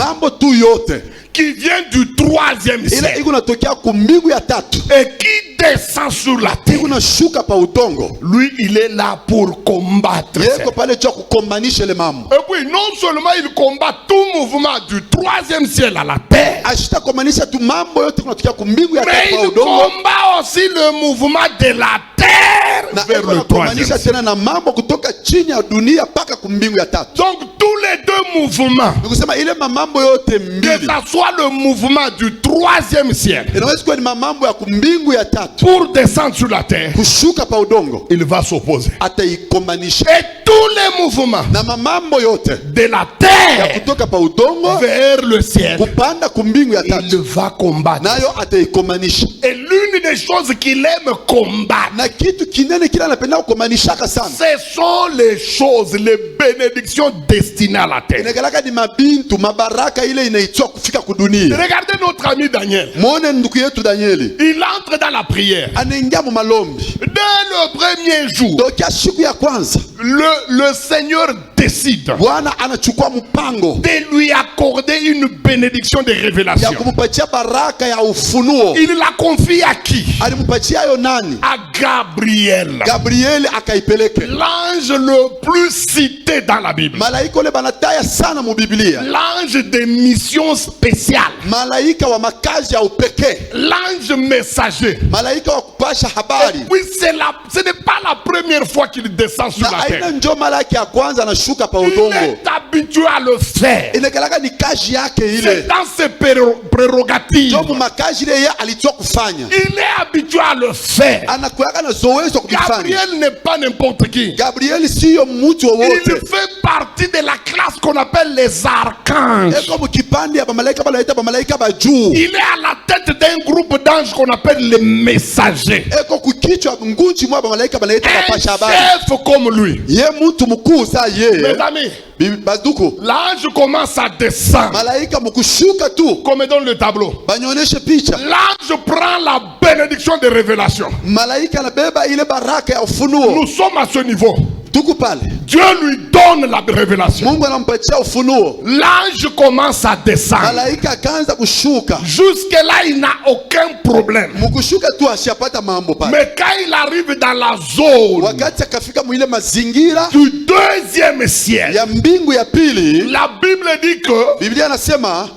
[SPEAKER 2] qui vient du 3e ciel
[SPEAKER 1] Ile iko natokea ku mbingu ya tatu.
[SPEAKER 2] et qui descend sur la terre.
[SPEAKER 1] Iko nashuka pa udongo.
[SPEAKER 2] Lui, il est là pour combattre.
[SPEAKER 1] Yeko pale cha kukombanisha ile mambo.
[SPEAKER 2] Et puis, non seulement il combat tout mouvement du 3e ciel à la terre,
[SPEAKER 1] Ashita kombanisha tu mambo yote kunatokea ku mbingu ya
[SPEAKER 2] mais
[SPEAKER 1] tatu pa
[SPEAKER 2] il
[SPEAKER 1] udongo.
[SPEAKER 2] combat aussi le mouvement de la terre
[SPEAKER 1] Na
[SPEAKER 2] vers
[SPEAKER 1] iko
[SPEAKER 2] le 3e
[SPEAKER 1] nakombanisha
[SPEAKER 2] ciel.
[SPEAKER 1] tena na mambo kutoka chini ya dunia paka ku mbingu ya tatu.
[SPEAKER 2] Donc, tous les deux mouvements,
[SPEAKER 1] Nikusema ile mambo yote
[SPEAKER 2] que
[SPEAKER 1] mbili.
[SPEAKER 2] ça soit le mouvement du 3e ciel
[SPEAKER 1] Inaweza kuwa ni mambo ya ku mbingu ya tatu.
[SPEAKER 2] pour descendre sur la terre,
[SPEAKER 1] Kushuka pa udongo.
[SPEAKER 2] il va s'opposer.
[SPEAKER 1] Ataikombanisha.
[SPEAKER 2] Et tous les mouvements
[SPEAKER 1] Na mambo yote
[SPEAKER 2] de la
[SPEAKER 1] ya
[SPEAKER 2] terre
[SPEAKER 1] kutoka pa udongo
[SPEAKER 2] vers le ciel,
[SPEAKER 1] kupanda ku mbingu ya
[SPEAKER 2] il
[SPEAKER 1] tatu.
[SPEAKER 2] va combattre.
[SPEAKER 1] Nayo ataikombanisha.
[SPEAKER 2] Et l'une des choses qu'il aime combattre,
[SPEAKER 1] Na kitu kinene kila anapenda kukomanishaka sana.
[SPEAKER 2] ce sont les choses, les bénédictions destinées à la terre.
[SPEAKER 1] Inakalaka ni mabintu, mabaraka ile inaitwa kufika kudunia.
[SPEAKER 2] Regardez notre ami Daniel.
[SPEAKER 1] Muone ndugu yetu Danieli.
[SPEAKER 2] Il entre dans la prière.
[SPEAKER 1] Anaingia mu malombi.
[SPEAKER 2] Dès le premier jour,
[SPEAKER 1] Tokia siku ya kwanza,
[SPEAKER 2] le Seigneur décide
[SPEAKER 1] Bwana anachukua mpango
[SPEAKER 2] de lui accorder une bénédiction de
[SPEAKER 1] ya
[SPEAKER 2] révélation.
[SPEAKER 1] kumupatia baraka ya ufunuo.
[SPEAKER 2] Il la confie à qui?
[SPEAKER 1] Alimpatia yo nani?
[SPEAKER 2] À Gabriel,
[SPEAKER 1] Gabrieli akaipeleke.
[SPEAKER 2] l'ange le plus cité dans la Bible,
[SPEAKER 1] Malaika ole banataya sana mu Biblia.
[SPEAKER 2] l'ange des missions spéciales,
[SPEAKER 1] Malaika wa makazi ya upekee.
[SPEAKER 2] l'ange messager.
[SPEAKER 1] Malaika wa kupasha
[SPEAKER 2] Et
[SPEAKER 1] habari.
[SPEAKER 2] puis ce n'est pas la première fois qu'il descend sur
[SPEAKER 1] Na
[SPEAKER 2] la
[SPEAKER 1] aina
[SPEAKER 2] terre.
[SPEAKER 1] njo malaki ya kwanza anashuka pa
[SPEAKER 2] Il
[SPEAKER 1] udongo.
[SPEAKER 2] est habitué à le faire.
[SPEAKER 1] Inakalaka ni kazi yake
[SPEAKER 2] C'est
[SPEAKER 1] ile.
[SPEAKER 2] dans ses prérogatives.
[SPEAKER 1] Njo mu makazi ile yeye alitoa kufanya.
[SPEAKER 2] Il est habitué à le faire.
[SPEAKER 1] Anakuyaga na zoezi wa kufanya.
[SPEAKER 2] Gabriel n'est pas n'importe qui.
[SPEAKER 1] Gabrieli siyo mtu
[SPEAKER 2] Il
[SPEAKER 1] wowote.
[SPEAKER 2] fait partie de la classe qu'on appelle les archanges.
[SPEAKER 1] Eko mukipande ya bamalaika banaita bamalaika ba juu.
[SPEAKER 2] Il est à la tête d'un groupe d'anges qu'on appelle les messagers.
[SPEAKER 1] Eko kukichwa ngunji mwa bamalaika banaita
[SPEAKER 2] Un
[SPEAKER 1] bapasha habari.
[SPEAKER 2] chef comme lui.
[SPEAKER 1] Ye mtu mkuu sa
[SPEAKER 2] Mes
[SPEAKER 1] ye.
[SPEAKER 2] amis,
[SPEAKER 1] Baduko.
[SPEAKER 2] l'ange commence à descendre.
[SPEAKER 1] Malaika mkushuka tu.
[SPEAKER 2] Comme me donne le tableau.
[SPEAKER 1] Banyonyeshe picha.
[SPEAKER 2] L'ange prend la bénédiction de révélation.
[SPEAKER 1] Malaika anabeba ile baraka ya ufunuo.
[SPEAKER 2] Nous sommes à ce niveau.
[SPEAKER 1] Tuko pale.
[SPEAKER 2] Dieu lui donne la révélation.
[SPEAKER 1] Mungu anampatia ufunuo.
[SPEAKER 2] L'ange commence à descendre.
[SPEAKER 1] Malaika akaanza kushuka.
[SPEAKER 2] Jusque-là, il n'a aucun problème.
[SPEAKER 1] Mkushuka tu ashapata mambo pale.
[SPEAKER 2] Mais quand il arrive dans la zone
[SPEAKER 1] Wakati akafika mwile mazingira
[SPEAKER 2] du deuxième ciel,
[SPEAKER 1] ya mbingu ya pili,
[SPEAKER 2] la Bible dit que
[SPEAKER 1] Biblia anasema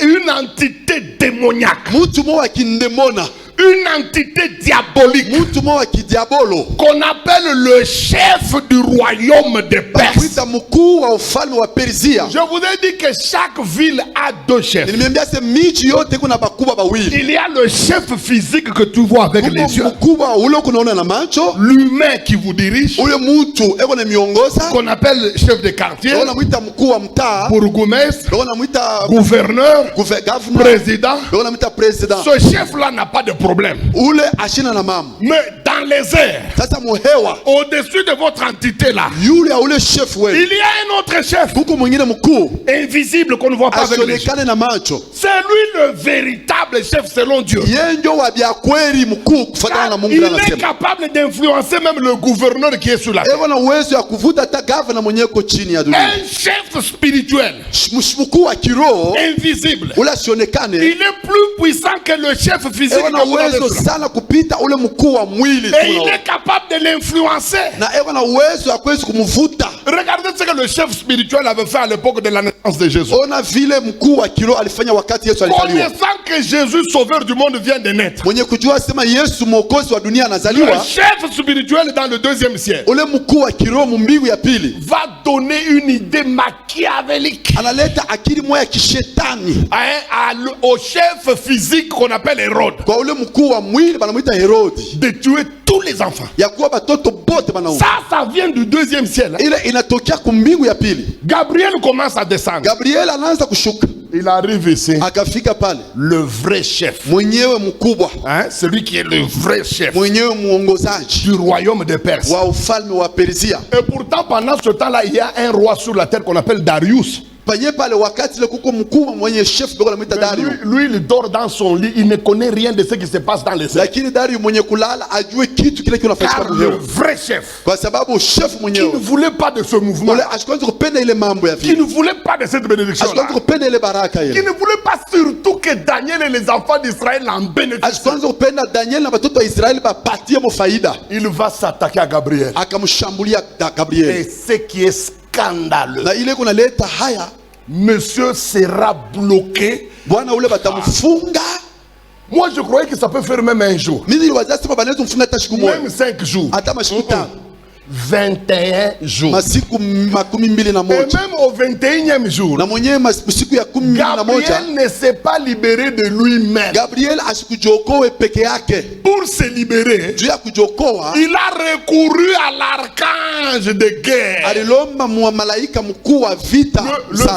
[SPEAKER 2] une entité démoniaque,
[SPEAKER 1] mtu mmoja akindemona,
[SPEAKER 2] une entité diabolique
[SPEAKER 1] mtu mmoja kidiabolo,
[SPEAKER 2] qu'on appelle le chef du royaume de Perse.
[SPEAKER 1] bakuita mkuu wa ufalme wa Persia.
[SPEAKER 2] Je vous ai dit que chaque ville a deux chefs.
[SPEAKER 1] Nilimwambia se miji yote kuna bakubwa bawili.
[SPEAKER 2] Il y a le chef physique que tu vois avec les yeux,
[SPEAKER 1] Mkubwa ule kunaona na macho,
[SPEAKER 2] l'humain qui vous dirige,
[SPEAKER 1] ule mtu eko na miongoza,
[SPEAKER 2] qu'on appelle chef de quartier,
[SPEAKER 1] eko namuita mkuu wa mtaa,
[SPEAKER 2] bourgmestre,
[SPEAKER 1] eko namuita
[SPEAKER 2] gouverneur,
[SPEAKER 1] governor,
[SPEAKER 2] président.
[SPEAKER 1] eko namuita president.
[SPEAKER 2] Ce chef-là n'a pas de problème.
[SPEAKER 1] Ule ashina na mama.
[SPEAKER 2] Mais dans les airs,
[SPEAKER 1] Sasa muhewa,
[SPEAKER 2] au-dessus de votre entité-là,
[SPEAKER 1] yule ule chef
[SPEAKER 2] il
[SPEAKER 1] wewe.
[SPEAKER 2] y a un autre chef,
[SPEAKER 1] Huko mwingine mkuu,
[SPEAKER 2] invisible, qu'on ne voit pas avec les yeux.
[SPEAKER 1] asionekane na macho.
[SPEAKER 2] C'est lui le véritable chef selon Dieu.
[SPEAKER 1] Yeye ndio wa bia kweli mkuu kufuatana na Mungu
[SPEAKER 2] Il est
[SPEAKER 1] anasema.
[SPEAKER 2] capable d'influencer même le gouverneur qui est sur la terre.
[SPEAKER 1] Eko na uwezo ya kuvuta hata gavana mwenyewe ko chini ya dunia.
[SPEAKER 2] Un chef spirituel,
[SPEAKER 1] Mkuu wa kiroho
[SPEAKER 2] invisible.
[SPEAKER 1] ule asionekane.
[SPEAKER 2] Il est plus puissant que le chef physique.
[SPEAKER 1] Eko na
[SPEAKER 2] que vous avez
[SPEAKER 1] uwezo
[SPEAKER 2] sur la-
[SPEAKER 1] sana kupita ule mkuu wa mwili
[SPEAKER 2] Et
[SPEAKER 1] tu
[SPEAKER 2] il
[SPEAKER 1] na-
[SPEAKER 2] est capable de l'influencer.
[SPEAKER 1] na eko na uwezo ya kuweza kumvuta.
[SPEAKER 2] Regardez ce que le chef spirituel avait fait à l'époque de la naissance de Jésus.
[SPEAKER 1] Ona vile mkuu wa kiroho alifanya wakati Yesu alizaliwa.
[SPEAKER 2] Connaissant que Jésus, sauveur du monde, vient de naître.
[SPEAKER 1] Mwenye kujua sema Yesu mwokozi wa dunia
[SPEAKER 2] Le
[SPEAKER 1] anazaliwa,
[SPEAKER 2] chef spirituel dans le deuxième ciel
[SPEAKER 1] ule mkuu wa kiroho mbingu ya pili
[SPEAKER 2] va donner une idée machiavélique
[SPEAKER 1] analeta akili moya ya kishetani
[SPEAKER 2] au chef physique qu'on appelle Hérode
[SPEAKER 1] kwa ule mkuu wa mwili banamuita Herodi,
[SPEAKER 2] de tuer tous les enfants.
[SPEAKER 1] ya kuwa batoto bote banaume.
[SPEAKER 2] Ça vient du deuxième ciel.
[SPEAKER 1] Ile inatokea kumbingu ya pili.
[SPEAKER 2] Gabriel commence à descendre.
[SPEAKER 1] Gabriel anaanza kushuka,
[SPEAKER 2] Il arrive ici.
[SPEAKER 1] akafika pale,
[SPEAKER 2] Le vrai chef.
[SPEAKER 1] mwenyewe mkubwa,
[SPEAKER 2] Celui qui est le vrai chef
[SPEAKER 1] mwenyewe muongozaji
[SPEAKER 2] du royaume de Perse.
[SPEAKER 1] wa ufalme wa Persia.
[SPEAKER 2] Et pourtant, pendant ce temps-là, il y a un roi sur la terre qu'on appelle Darius. Lui, il dort dans son lit, il ne connaît rien de ce qui se passe dans les cieux. Car le vrai chef, qui ne voulait pas de ce mouvement, qui ne voulait pas de cette bénédiction, qui ne voulait pas surtout que Daniel et les enfants d'Israël en bénéficient, il va s'attaquer à Gabriel. Et ce qui est scandaleux, monsieur sera bloqué. Moi je croyais que ça peut faire même un jour, même 5 jours, 21 jours. Et même au 21e jour, Gabriel ne s'est pas libéré de lui-même. Pour se libérer, il a recouru à l'archange de guerre,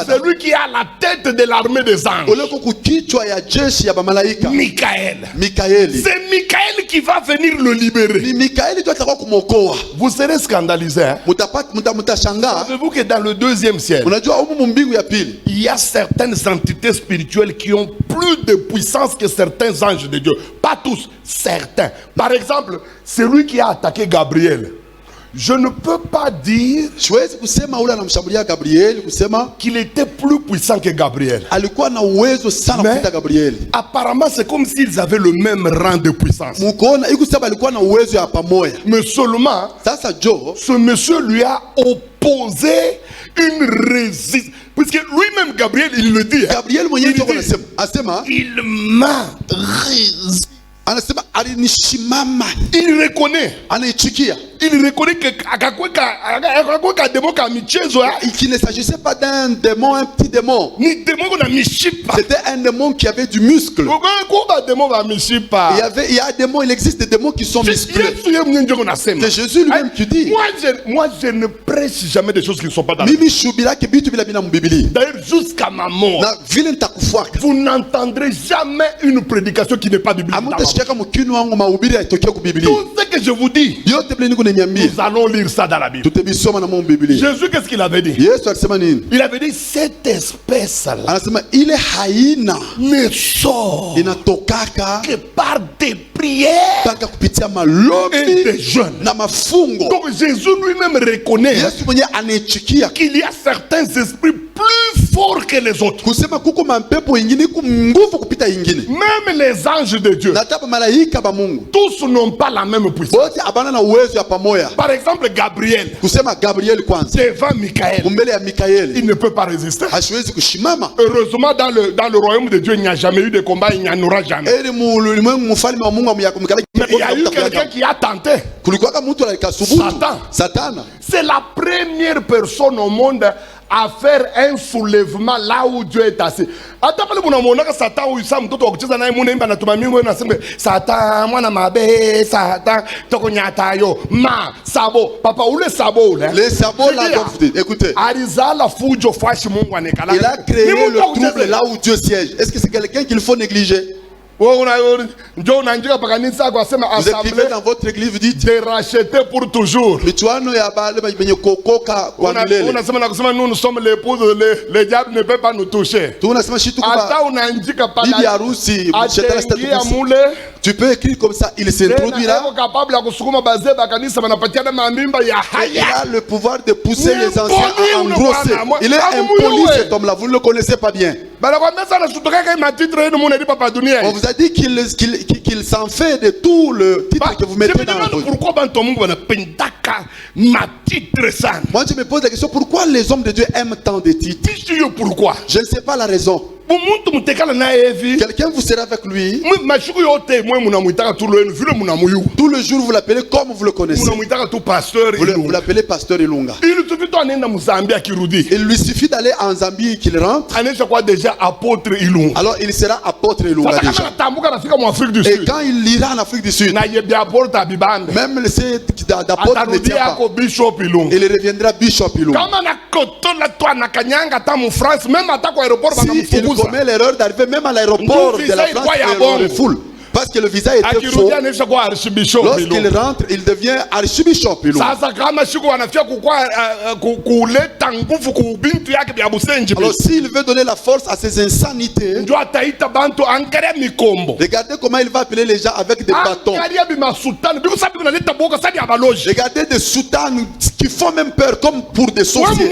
[SPEAKER 2] celui qui a la tête de l'armée des anges, Michael. C'est Michael qui va venir le libérer. Vous serez scandalisé. Savez-vous que dans le 2e ciel, il y a certaines entités spirituelles qui ont plus de puissance que certains anges de Dieu. Pas tous, certains. Par exemple, celui qui a attaqué Gabriel, je ne peux pas dire qu'il était plus puissant que Gabriel. Mais apparemment, c'est comme s'ils avaient le même rang de puissance. Mais seulement, ce monsieur lui a opposé une résistance. Puisque lui-même, Gabriel, il le dit. Il m'a résisté. Il reconnaît. Il reconnaît
[SPEAKER 1] qu'il ne s'agissait pas d'un démon, un petit démon. C'était un démon qui avait du muscle. Il existe des démons qui sont musclés. C'est Jésus lui-même qui dit.
[SPEAKER 2] Moi je ne prêche jamais des choses qui ne sont pas dans la Bible. D'ailleurs, jusqu'à ma mort, vous n'entendrez jamais une prédication qui n'est pas biblique. Tout ce que je vous dis, nous allons lire ça dans la Bible. Jésus, qu'est-ce qu'il avait dit? Il avait dit, cette espèce-là ne sort que par des prières et des jeûnes. Donc Jésus lui-même reconnaît qu'il y a certains esprits plus forts que les autres. Même les anges de Dieu, tous n'ont pas la même puissance. Par exemple, Gabriel, devant Michael, il ne peut pas résister. Heureusement, dans le royaume de Dieu, il n'y a jamais eu de combat, il n'y en aura jamais. Mais il y a eu quelqu'un qui a tenté. Satan. C'est la première personne au monde à faire un soulèvement là où Dieu est assis. Satan, Satan, mwana mabe, Satan, tokonyatayo, ma, sabo, papa, où les sabots là?
[SPEAKER 1] Les sabots là, écoutez. Il a créé le trouble là où Dieu siège. Est-ce que c'est quelqu'un qu'il faut négliger?
[SPEAKER 2] Vous écrivez
[SPEAKER 1] dans votre église, vous dites
[SPEAKER 2] de racheter pour toujours. Nous sommes l'épouse, le diable ne peut pas nous toucher.
[SPEAKER 1] Tu peux écrire comme ça, il s'introduira. Il a le pouvoir de pousser les anciens à engrosser. Il est impoli cet homme-là, vous ne le connaissez pas bien. On vous a dit qu'il s'en fait de tout le titre que vous mettez dans votre... Moi je me pose la question, pourquoi les hommes de Dieu aiment tant de titres?
[SPEAKER 2] Pourquoi?
[SPEAKER 1] Je ne sais pas la raison. Quelqu'un vous sera avec lui. Tout le jour vous l'appelez comme vous le connaissez. Vous l'appelez pasteur Ilunga. Il lui suffit d'aller en Zambie qu'il rentre. Alors il sera apôtre Ilunga déjà. Et quand il ira en Afrique du Sud, même d'apôtre ne tient pas. Il reviendra Bishop Ilunga. Si il commet l'erreur d'arriver même à l'aéroport de la France, on le refoule. Parce que le visa était faux. Lorsqu'il rentre, il devient archibishop. Alors s'il veut donner la force à ses insanités, regardez comment il va appeler les gens avec des bâtons. Regardez des soutanes qui font même peur, comme pour des sorciers.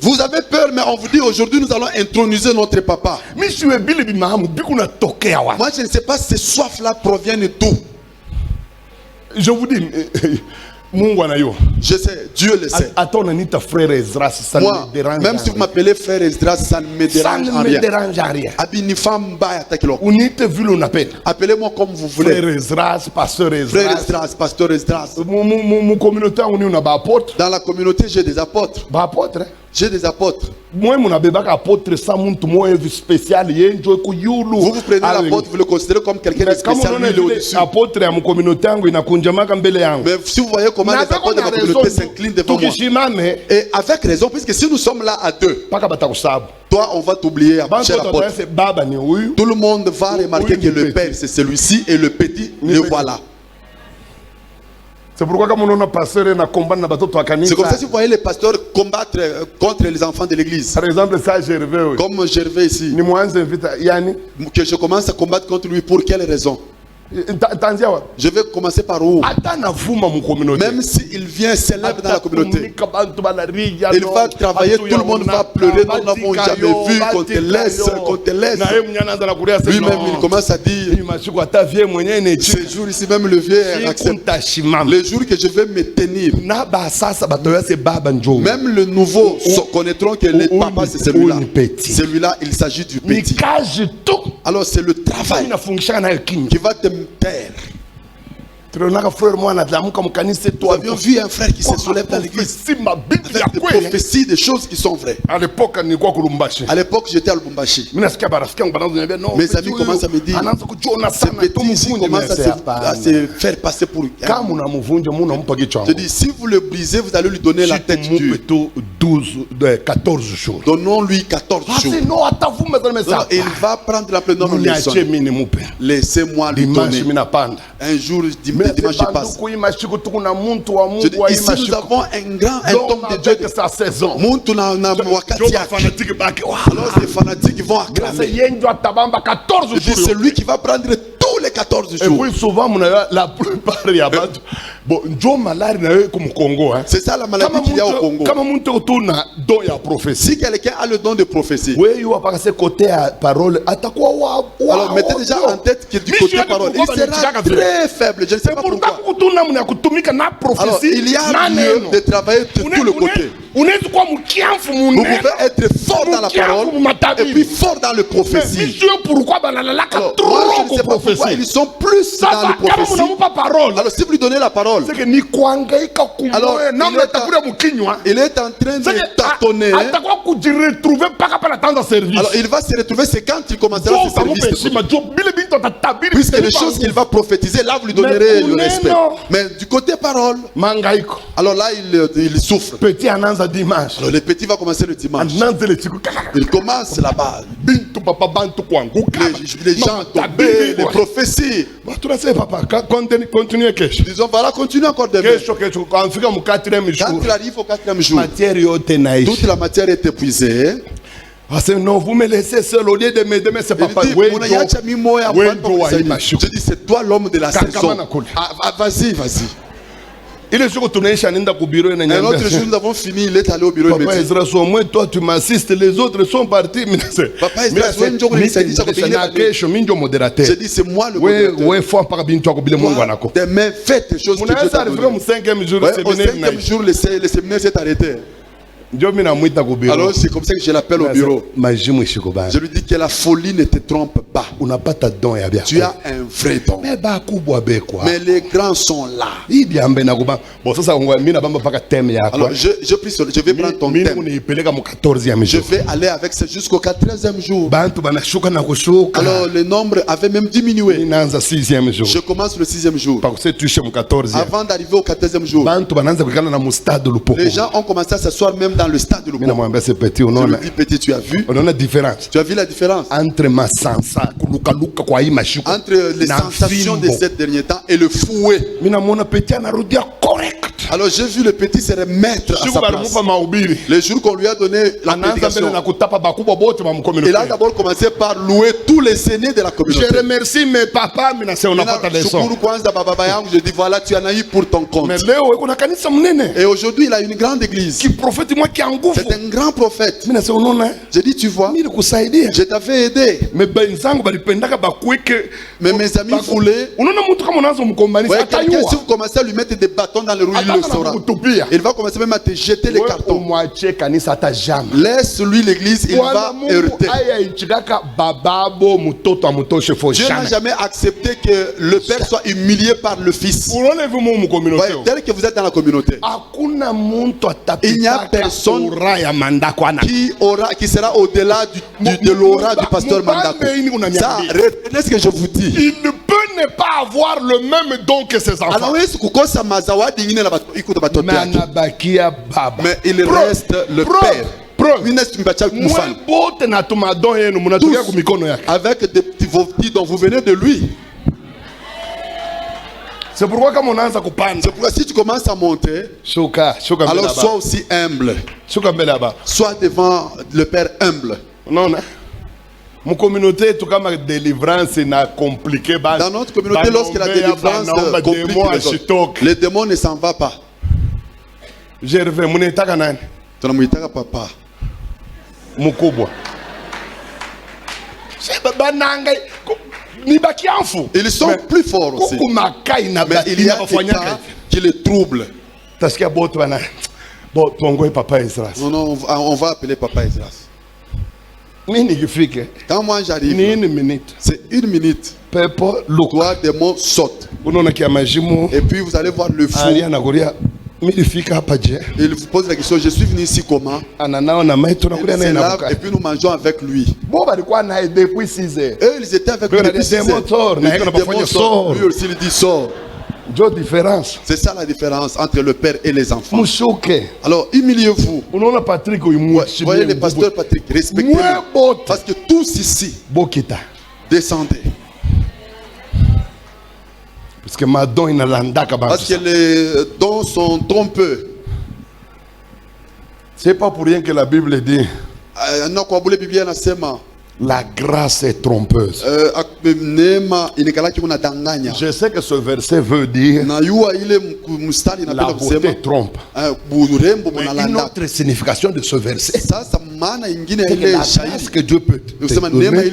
[SPEAKER 1] Vous avez peur, mais on vous dit aujourd'hui nous allons introniser notre papa. Moi je ne sais pas si ces soifs-là proviennent d'où.
[SPEAKER 2] Je vous dis,
[SPEAKER 1] je sais, Dieu le sait. Moi, même si vous m'appelez frère Esdras, ça ne me dérange en rien. Appelez-moi comme vous voulez.
[SPEAKER 2] Frère Esdras, pasteur
[SPEAKER 1] Frère
[SPEAKER 2] Esdras.
[SPEAKER 1] Esdras, pasteur Esdras.
[SPEAKER 2] Dans
[SPEAKER 1] la communauté, j'ai des apôtres. J'ai des apôtres. Vous prenez l'apôtre, vous le considérez comme quelqu'un de spécial, lui, il est au-dessus. Mais si vous voyez comment les apôtres de ma communauté s'inclinent devant moi, et avec raison, puisque si nous sommes là à deux, toi on va t'oublier, cher apôtre. Tout le monde va remarquer que le père c'est celui-ci et le petit le voilà.
[SPEAKER 2] C'est pourquoi comme on a pasteur na combat na bato to kanisa.
[SPEAKER 1] C'est comme ça si vous voyez les pasteurs combattre contre les enfants de l'église.
[SPEAKER 2] Par exemple ça Gervais.
[SPEAKER 1] Comme Gervais ici.
[SPEAKER 2] Ni moi invite yani
[SPEAKER 1] que je commence à combattre contre lui pour quelle raison? Je vais commencer par où? Même s'il vient célèbre dans la communauté, il va travailler, tout le monde va pleurer. Nous n'avons jamais vu qu'on te laisse, qu'on te laisse. Lui-même, il commence à dire, ce jour ici, même le vieux accepte. Le jour que je vais me tenir, même le nouveau connaîtront que le papa c'est celui-là. Celui-là, il s'agit du petit. Alors c'est le travail qui va te taire. Nous avions vu un frère qui se soulève dans l'église avec des prophéties, des choses qui sont vraies. À l'époque, j'étais à Lubumbashi. Mes amis commencent à me dire, ce petit ici commence à se faire passer pour un. Je dis, si vous le brisez, vous allez lui donner la tête dure.
[SPEAKER 2] 14 jours.
[SPEAKER 1] Donnons-lui 14 jours. Et il va prendre la pleine nombre de son. Laissez-moi lui donner. Un jour, dimanche passe. Je dis, ici nous avons un tombe de Dieu de sa saison. Alors les fanatiques vont acclamer. Je dis, c'est lui qui va prendre tous les 14 jours.
[SPEAKER 2] Et puis souvent, la plupart des
[SPEAKER 1] c'est ça la maladie qu'il y a au Congo. Si quelqu'un a le don de prophétie, alors mettez déjà en tête que du côté parole, il sera très faible. Je ne sais pas pourquoi. Alors il y a lieu de travailler de tout le côté. Vous pouvez être fort dans la parole et puis fort dans le prophétie. Alors, moi, je ne sais pas pourquoi ils sont plus dans le prophétie. Alors si vous lui donnez la parole, alors il est en train de tâtonner. Alors il va se retrouver, c'est quand il commencera ce service. Puisque les choses qu'il va prophétiser, là vous lui donnerez le respect. Mais du côté parole, alors là il souffre. Alors le petit va commencer le dimanche. Il commence là-bas. Les gens tombés, les prophéties. Disons, voilà, continue encore demain. Quand il arrive au 4e jour, toute la matière est épuisée.
[SPEAKER 2] Non, vous me laissez seul au lieu de m'aider, mais c'est papa.
[SPEAKER 1] Je dis, c'est toi l'homme de la saison. Vas-y, vas-y.
[SPEAKER 2] Il est retourné chez Nenda au bureau.
[SPEAKER 1] Un autre jour, nous avons fini, il est allé au bureau.
[SPEAKER 2] Papa Ezra, au moins toi tu m'assistes, les autres sont partis.
[SPEAKER 1] Papa Ezra, j'ai dit, c'est moi le modérateur. Demain, faites les choses que Dieu t'a donné. Au 5e jour, le séminaire s'est arrêté. Alors c'est comme ça que je l'appelle au bureau. Je lui dis que la folie ne te trompe pas. Tu as un vrai don. Mais les grands sont là. Alors je vais prendre ton thème. Je vais aller avec ça jusqu'au 14e jour. Alors le nombre avait même diminué. Je commence le 6e jour. Avant d'arriver au 14e jour, les gens ont commencé à s'asseoir même dans le stade de l'Okongo.
[SPEAKER 2] C'est petit,
[SPEAKER 1] Je me dis petit, tu as vu?
[SPEAKER 2] On a la différence.
[SPEAKER 1] Tu as vu la différence?
[SPEAKER 2] Entre ma sansa,
[SPEAKER 1] entre les sensations de ces derniers temps et le fouet. Alors j'ai vu le petit se remettre à sa place. Le jour qu'on lui a donné la prédication, il a d'abord commencé par louer tous les aînés de la communauté.
[SPEAKER 2] Je remercie mes papas, mais on n'a pas de leçon.
[SPEAKER 1] Je dis voilà, tu en as eu pour ton compte. Et aujourd'hui il a une grande église. C'est un grand prophète. J'ai dit tu vois, je t'avais aidé. Mais mes amis voulaient. Quelqu'un, si vous commencez à lui mettre des bâtons dans les roues, il le saura. Il va commencer même à te jeter les cartons. Laisse-lui l'église, il va heurter. Dieu n'a jamais accepté que le père soit humilié par le fils. Tel que vous êtes dans la communauté, il n'y a personne qui sera au-delà de l'aura du pasteur Mandako. Ça, retenez ce que je vous dis.
[SPEAKER 2] Il ne peut ne pas avoir le même don que ses enfants.
[SPEAKER 1] Mais il reste le père. Avec des petits petits dont vous venez de lui.
[SPEAKER 2] C'est pourquoi quand on a
[SPEAKER 1] C'est pourquoi si tu commences à monter, alors sois aussi humble. Sois devant le père humble.
[SPEAKER 2] Non, non. Mon communauté, tout comme la délivrance, n'a compliqué.
[SPEAKER 1] Dans notre communauté, lorsque la délivrance complique, les démons ne s'en vont pas.
[SPEAKER 2] Je reviens, mon état canan.
[SPEAKER 1] Ton amouitaka papa.
[SPEAKER 2] Mukubwa.
[SPEAKER 1] Ils sont plus forts aussi. Mais il y a des cas qui les troublent. Non, on va appeler papa Esdras. Quand moi j'arrive, c'est 1 minute. Toi, démon saute. Et puis vous allez voir le fou. Il vous pose la question, je suis venu ici comment? Il se lave et puis nous mangeons avec lui. Eux, ils étaient avec lui depuis 6 heures. Lui aussi, il dit sort. C'est ça la différence entre le père et les enfants. Alors, humiliez-vous. Voyez le pasteur Patrick, respectez-le. Parce que tous ici, descendez. Parce que les dons sont trompeux.
[SPEAKER 2] C'est pas pour rien que la Bible dit la grâce est trompeuse. Je sais que ce verset veut dire la beauté trompe. Mais une autre signification de ce verset, c'est que la grâce que Dieu peut te donner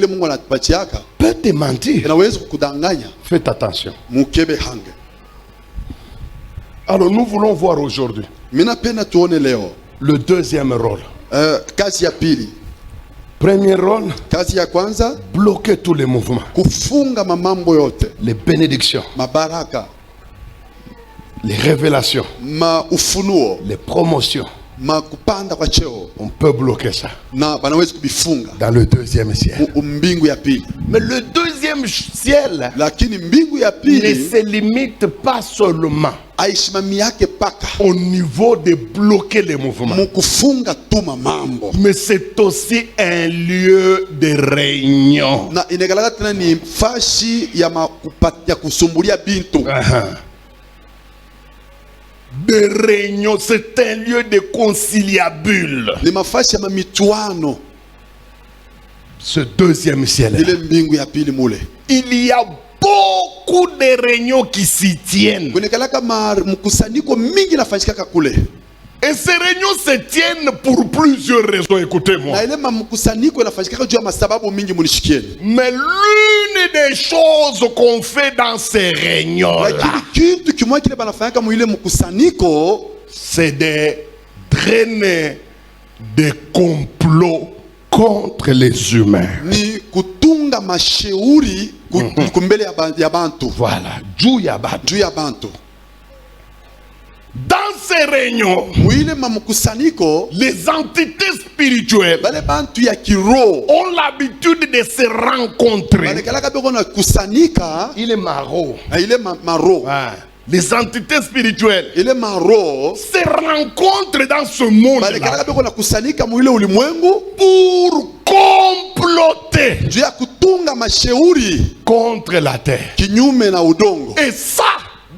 [SPEAKER 2] peut te mentir. Faites attention. Alors nous voulons voir aujourd'hui le deuxième rôle. Premier rôle, bloquer tous les mouvements, les bénédictions, les révélations, les promotions. On peut bloquer ça dans le deuxième ciel. Mais le deuxième ciel ne se limite pas seulement au niveau de bloquer les mouvements, mais c'est aussi un lieu de réunion. De réunion, c'est un lieu de conciliabule. Ce deuxième ciel, il y a beaucoup de réunions qui s'y tiennent. Et ces réunions se tiennent pour plusieurs raisons, écoutez-moi. Mais l'une des choses qu'on fait dans ces réunions-là, c'est de drainer des complots contre les humains. Voilà, dans ces réunions, les entités spirituelles ont l'habitude de se rencontrer. Il est maraud. les entités spirituelles
[SPEAKER 1] ile maro
[SPEAKER 2] se rencontrent dans ce monde
[SPEAKER 1] balekala beko na kusanika mwile ulimwengu
[SPEAKER 2] pour comploter
[SPEAKER 1] juu ya kutunga mashauri
[SPEAKER 2] contre la terre.
[SPEAKER 1] kinyume na udongo.
[SPEAKER 2] Et ça,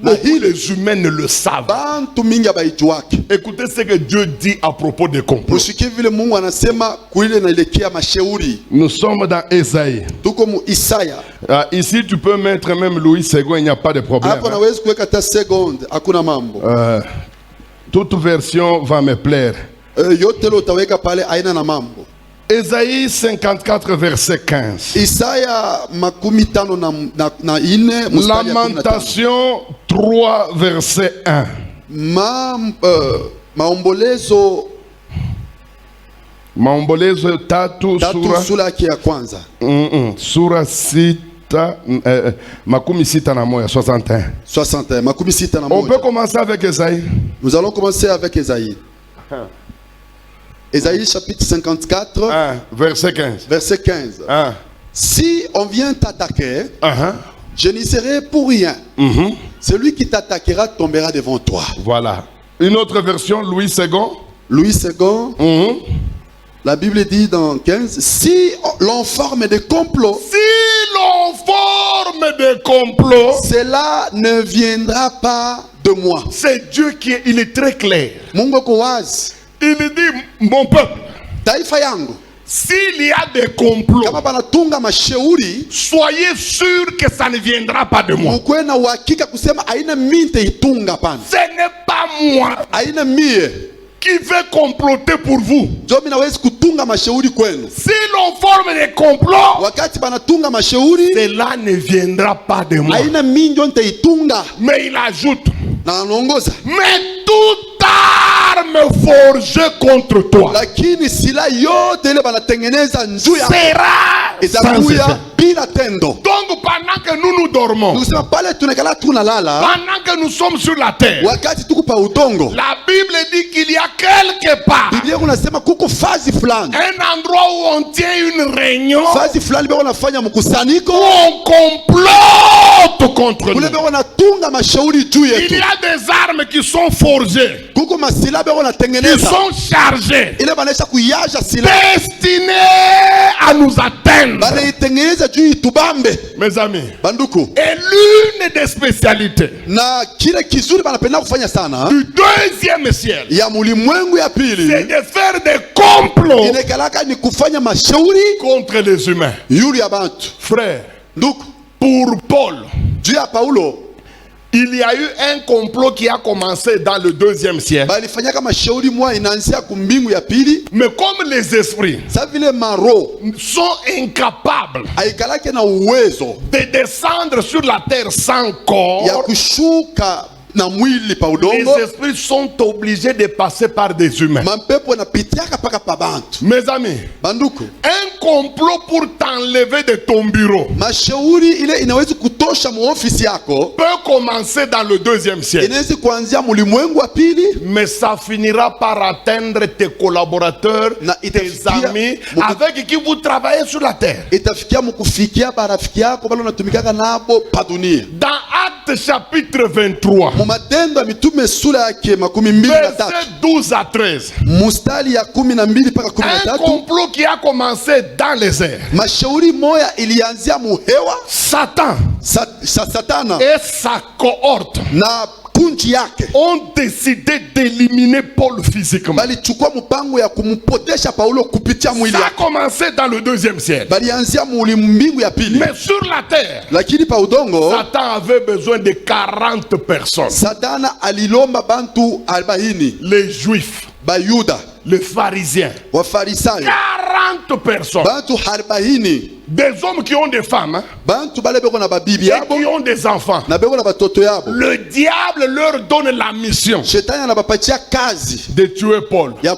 [SPEAKER 2] beaucoup les humains ne le savent.
[SPEAKER 1] Bantu mingi abaijwake.
[SPEAKER 2] Écoutez ce que Dieu dit à propos des complots.
[SPEAKER 1] Musikie vile Mungu anasema kuile naelekea mashauri.
[SPEAKER 2] Nous sommes dans Ésaïe.
[SPEAKER 1] Tuko mu Isaya.
[SPEAKER 2] Ici tu peux mettre même Louis II, il n'y a pas de problème.
[SPEAKER 1] Hapo naweza kuweka hata seconde, hakuna mambo.
[SPEAKER 2] Toute version va me plaire.
[SPEAKER 1] Yote lo utaweka pale aina na mambo.
[SPEAKER 2] Ésaïe 54 verset 15.
[SPEAKER 1] Isaya makumi tano na ine mstari ya 15.
[SPEAKER 2] Lamentation 3 verset 1. Maombolezo tatu
[SPEAKER 1] sura yake ya kwanza.
[SPEAKER 2] Sura sita makumi sita na moja 61.
[SPEAKER 1] 61 makumi sita na moja.
[SPEAKER 2] On peut commencer avec Ésaïe.
[SPEAKER 1] Nous allons commencer avec Ésaïe. Ésaïe chapitre 54
[SPEAKER 2] verset 15.
[SPEAKER 1] Verset 15. Si on vient t'attaquer, je n'y serai pour rien. Celui qui t'attaquera tombera devant toi.
[SPEAKER 2] Voilà. Une autre version, Louis II.
[SPEAKER 1] Louis II. La Bible dit dans 15, si l'on forme des complots, cela ne viendra pas de moi.
[SPEAKER 2] C'est Dieu il est très clair.
[SPEAKER 1] Mungu kowazi.
[SPEAKER 2] Il dit, mon peuple, s'il y a des complots, soyez sûr que ça ne viendra pas de moi. Ce n'est pas moi qui vais comploter pour vous. Si l'on forme des complots, cela ne viendra pas de moi. Mais il ajoute, mais toute arme forgée contre toi sera sans effet. Donc pendant que nous dormons, pendant que nous sommes sur la terre, la Bible dit qu'il y a quelque part un endroit où on tient une réunion, où on complote contre nous. Il y a des armes qui sont forgées, qui sont chargées, destinées à nous atteindre. Mes amis, et l'une des spécialités du deuxième ciel, c'est de faire des complots contre les humains. Frère, pour Paul, il y a eu un complot qui a commencé dans le deuxième ciel. Mais comme les esprits sont incapables de descendre sur la terre sans corps, les esprits sont obligés de passer par des humains. Mes amis, un complot pour t'enlever de ton bureau peut commencer dans le deuxième ciel, mais ça finira par atteindre tes collaborateurs, tes amis avec qui vous travaillez sur la terre. Dans Actes chapitre 23, verset 12 à 13, un complot qui a commencé dans les airs. Satan et sa cohorte ont décidé d'éliminer Paul physiquement. Ça a commencé dans le deuxième ciel. Mais sur la terre, Satan avait besoin de 40 personnes. Les Juifs, les pharisiens, 40 personnes. Des hommes qui ont des femmes, et qui ont des enfants. Le diable leur donne la mission de tuer Paul. Et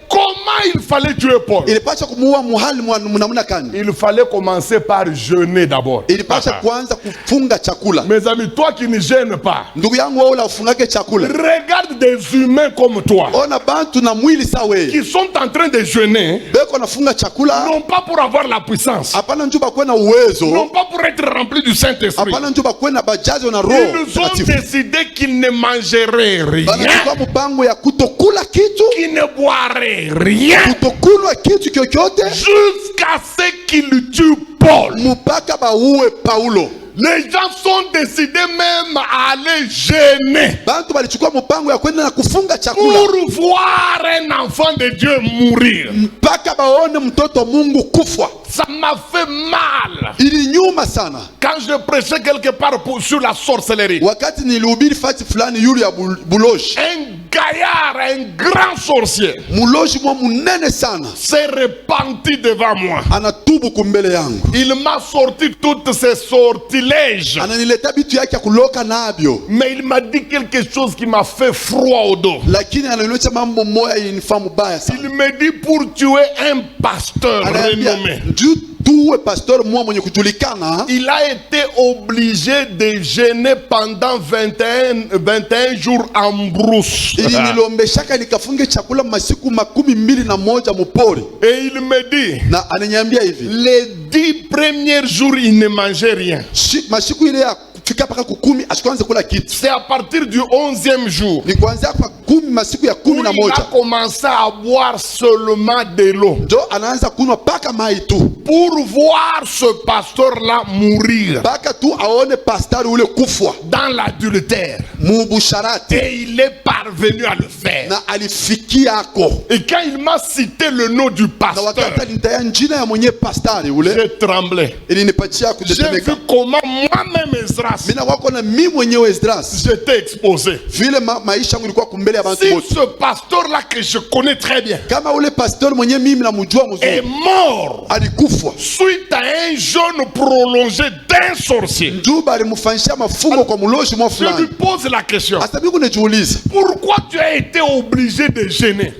[SPEAKER 2] comment il fallait tuer Paul?
[SPEAKER 1] ilipasha kumuua muhali namna gani?
[SPEAKER 2] Il fallait commencer par jeûner d'abord.
[SPEAKER 1] Ilipasha kuanza kufunga chakula.
[SPEAKER 2] Mes amis, toi qui ne gênes pas,
[SPEAKER 1] Ndugu yangu wewe unafungake chakula.
[SPEAKER 2] regarde des humains comme toi
[SPEAKER 1] Ona bantu na mwili sawe.
[SPEAKER 2] qui sont en train de jeûner,
[SPEAKER 1] Beko nafunga chakula.
[SPEAKER 2] non pas pour avoir la puissance,
[SPEAKER 1] Hapana njuba kwena uwezo.
[SPEAKER 2] non pas pour être rempli du Saint-Esprit.
[SPEAKER 1] Hapana njuba kwena bajazo na roho.
[SPEAKER 2] Ils ont décidé qu'ils ne mangeraient rien,
[SPEAKER 1] Banachukua mpango ya kutokula kitu,
[SPEAKER 2] qu'ils ne boiraient rien,
[SPEAKER 1] kutokunwa kitu kyokyote
[SPEAKER 2] jusqu'à ce qu'ils tuent Paul.
[SPEAKER 1] mpaka bauwe Paulo.
[SPEAKER 2] Les gens sont décidés même à aller jeûner
[SPEAKER 1] Bantu balichukua mpango ya kwenda na kufunga chakula
[SPEAKER 2] pour voir un enfant de Dieu mourir.
[SPEAKER 1] mpaka baone mtoto Mungu kufa.
[SPEAKER 2] Ça m'a fait mal
[SPEAKER 1] Ilinyuma sana
[SPEAKER 2] quand je prêchais quelque part sur la sorcellerie.
[SPEAKER 1] wakati nilihubiri fati fulani yule ya Buloshi.
[SPEAKER 2] Un gaillard, un grand sorcier
[SPEAKER 1] Muloshi mwa munene sana
[SPEAKER 2] s'est repenti devant moi.
[SPEAKER 1] anatubu kumbele yangu,
[SPEAKER 2] Il m'a sorti toutes ces sortilèges,
[SPEAKER 1] ananileta bitu yake ya kuloka nabyo,
[SPEAKER 2] mais il m'a dit quelque chose qui m'a fait froid au dos.
[SPEAKER 1] lakini ananiletea mambo moya ilinifahamu baya sana.
[SPEAKER 2] Il me dit pour tuer un pasteur
[SPEAKER 1] Ananiambia
[SPEAKER 2] renommé,
[SPEAKER 1] juu tuwe pastor mwa mwenye kujulikana,
[SPEAKER 2] il a été obligé de jeûner pendant 21 jours en brousse.
[SPEAKER 1] ili nilombeshaka nikafunge chakula masiku 21 mupori.
[SPEAKER 2] Et il me dit,
[SPEAKER 1] Na ananiambia hivi,
[SPEAKER 2] les 10 premiers jours, il ne mangeait rien.
[SPEAKER 1] masiku ile ya kufika paka kukumi asikuanze kula kitu,
[SPEAKER 2] C'est à partir du 11e jour
[SPEAKER 1] ni kuanzia kwa masiku ya
[SPEAKER 2] où
[SPEAKER 1] 11
[SPEAKER 2] il a commencé à boire seulement de l'eau
[SPEAKER 1] ndio anaanza kunywa paka mai tu,
[SPEAKER 2] pour voir ce pasteur-là mourir
[SPEAKER 1] paka tu aone pastor ule kufwa
[SPEAKER 2] dans l'adultère.
[SPEAKER 1] mubusharati,
[SPEAKER 2] Et il est parvenu à le faire.
[SPEAKER 1] na alifikia ako.
[SPEAKER 2] Et quand il m'a cité le nom du
[SPEAKER 1] Na
[SPEAKER 2] pasteur,
[SPEAKER 1] wakati alinitaya njina ya mwenye pastari ule,
[SPEAKER 2] j'ai tremblé.
[SPEAKER 1] ilinipatia
[SPEAKER 2] J'ai
[SPEAKER 1] kutetemeka.
[SPEAKER 2] vu comment moi-même, Esdras,
[SPEAKER 1] Mina wako na mimi mwenyewe Esdras,
[SPEAKER 2] j'étais exposé.
[SPEAKER 1] vile maisha yangu ilikuwa kumbele ya bantu
[SPEAKER 2] Si
[SPEAKER 1] wote.
[SPEAKER 2] ce pasteur-là que je connais très bien
[SPEAKER 1] Kama ule pastor mwenye mimi namjua
[SPEAKER 2] est
[SPEAKER 1] mzuri
[SPEAKER 2] mort
[SPEAKER 1] alikufa,
[SPEAKER 2] suite à un jeûne prolongé d'un sorcier,
[SPEAKER 1] njuba alimfanyisha mafungo kwa muloshi mwa
[SPEAKER 2] je lui
[SPEAKER 1] fulani.
[SPEAKER 2] pose la question.
[SPEAKER 1] Hasa mimi kunajiuliza,
[SPEAKER 2] Pourquoi tu as été obligé de jeûner?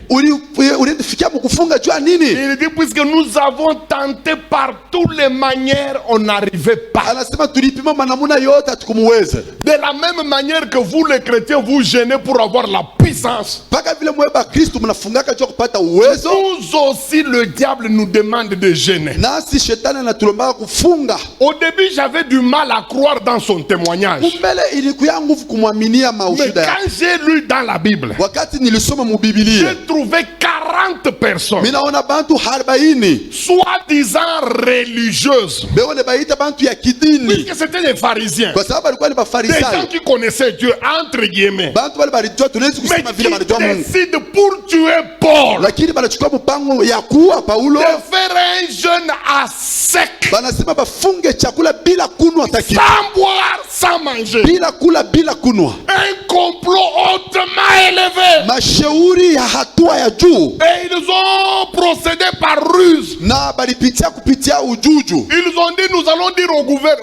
[SPEAKER 1] ulifikia mkufunga jua nini?
[SPEAKER 2] Il dit, puisque nous avons tenté par toutes les manières, on n'arrivait pas.
[SPEAKER 1] Anasema tulipima manamuna yote hatukumuweza.
[SPEAKER 2] De la même manière que vous les chrétiens, vous jeûnez pour avoir la puissance.
[SPEAKER 1] Paka vile mweba Kristo mnafungaka jua kupata uwezo,
[SPEAKER 2] Nous aussi, le diable nous demande de jeûner.
[SPEAKER 1] nasi shetani anatulombaka kufunga.
[SPEAKER 2] Au début, j'avais du mal à croire dans son témoignage.
[SPEAKER 1] Kumbele ilikuya nguvu kumwaminia
[SPEAKER 2] Mais
[SPEAKER 1] maushuda yake.
[SPEAKER 2] quand j'ai lu dans la Bible,
[SPEAKER 1] Wakati nilisoma mubibilia,
[SPEAKER 2] j'ai trouvé 40 personnes,
[SPEAKER 1] minaona bantu 40
[SPEAKER 2] soi-disant religieuses,
[SPEAKER 1] beko ne baita bantu ya kidini,
[SPEAKER 2] puisque c'était des pharisiens,
[SPEAKER 1] kwa sababu alikuwa ni
[SPEAKER 2] des gens
[SPEAKER 1] bafarisayo.
[SPEAKER 2] qui connaissaient Dieu, entre guillemets,
[SPEAKER 1] Bantu wale balijua, tunaweza
[SPEAKER 2] mais
[SPEAKER 1] kusema vile
[SPEAKER 2] qui
[SPEAKER 1] balijua Mungu,
[SPEAKER 2] décident pour tuer Paul
[SPEAKER 1] lakini banachukua mpango ya kuua Paulo,
[SPEAKER 2] de faire un jeûne à sec,
[SPEAKER 1] banasema bafunge chakula bila kunwa hata kitu,
[SPEAKER 2] sans boire, sans manger.
[SPEAKER 1] bila kula bila kunwa.
[SPEAKER 2] Un complot hautement élevé.
[SPEAKER 1] Mashauri ya hatua ya juu,
[SPEAKER 2] Et ils ont procédé par ruse.
[SPEAKER 1] na balipitia kupitia ujuju.
[SPEAKER 2] Ils ont dit, nous allons dire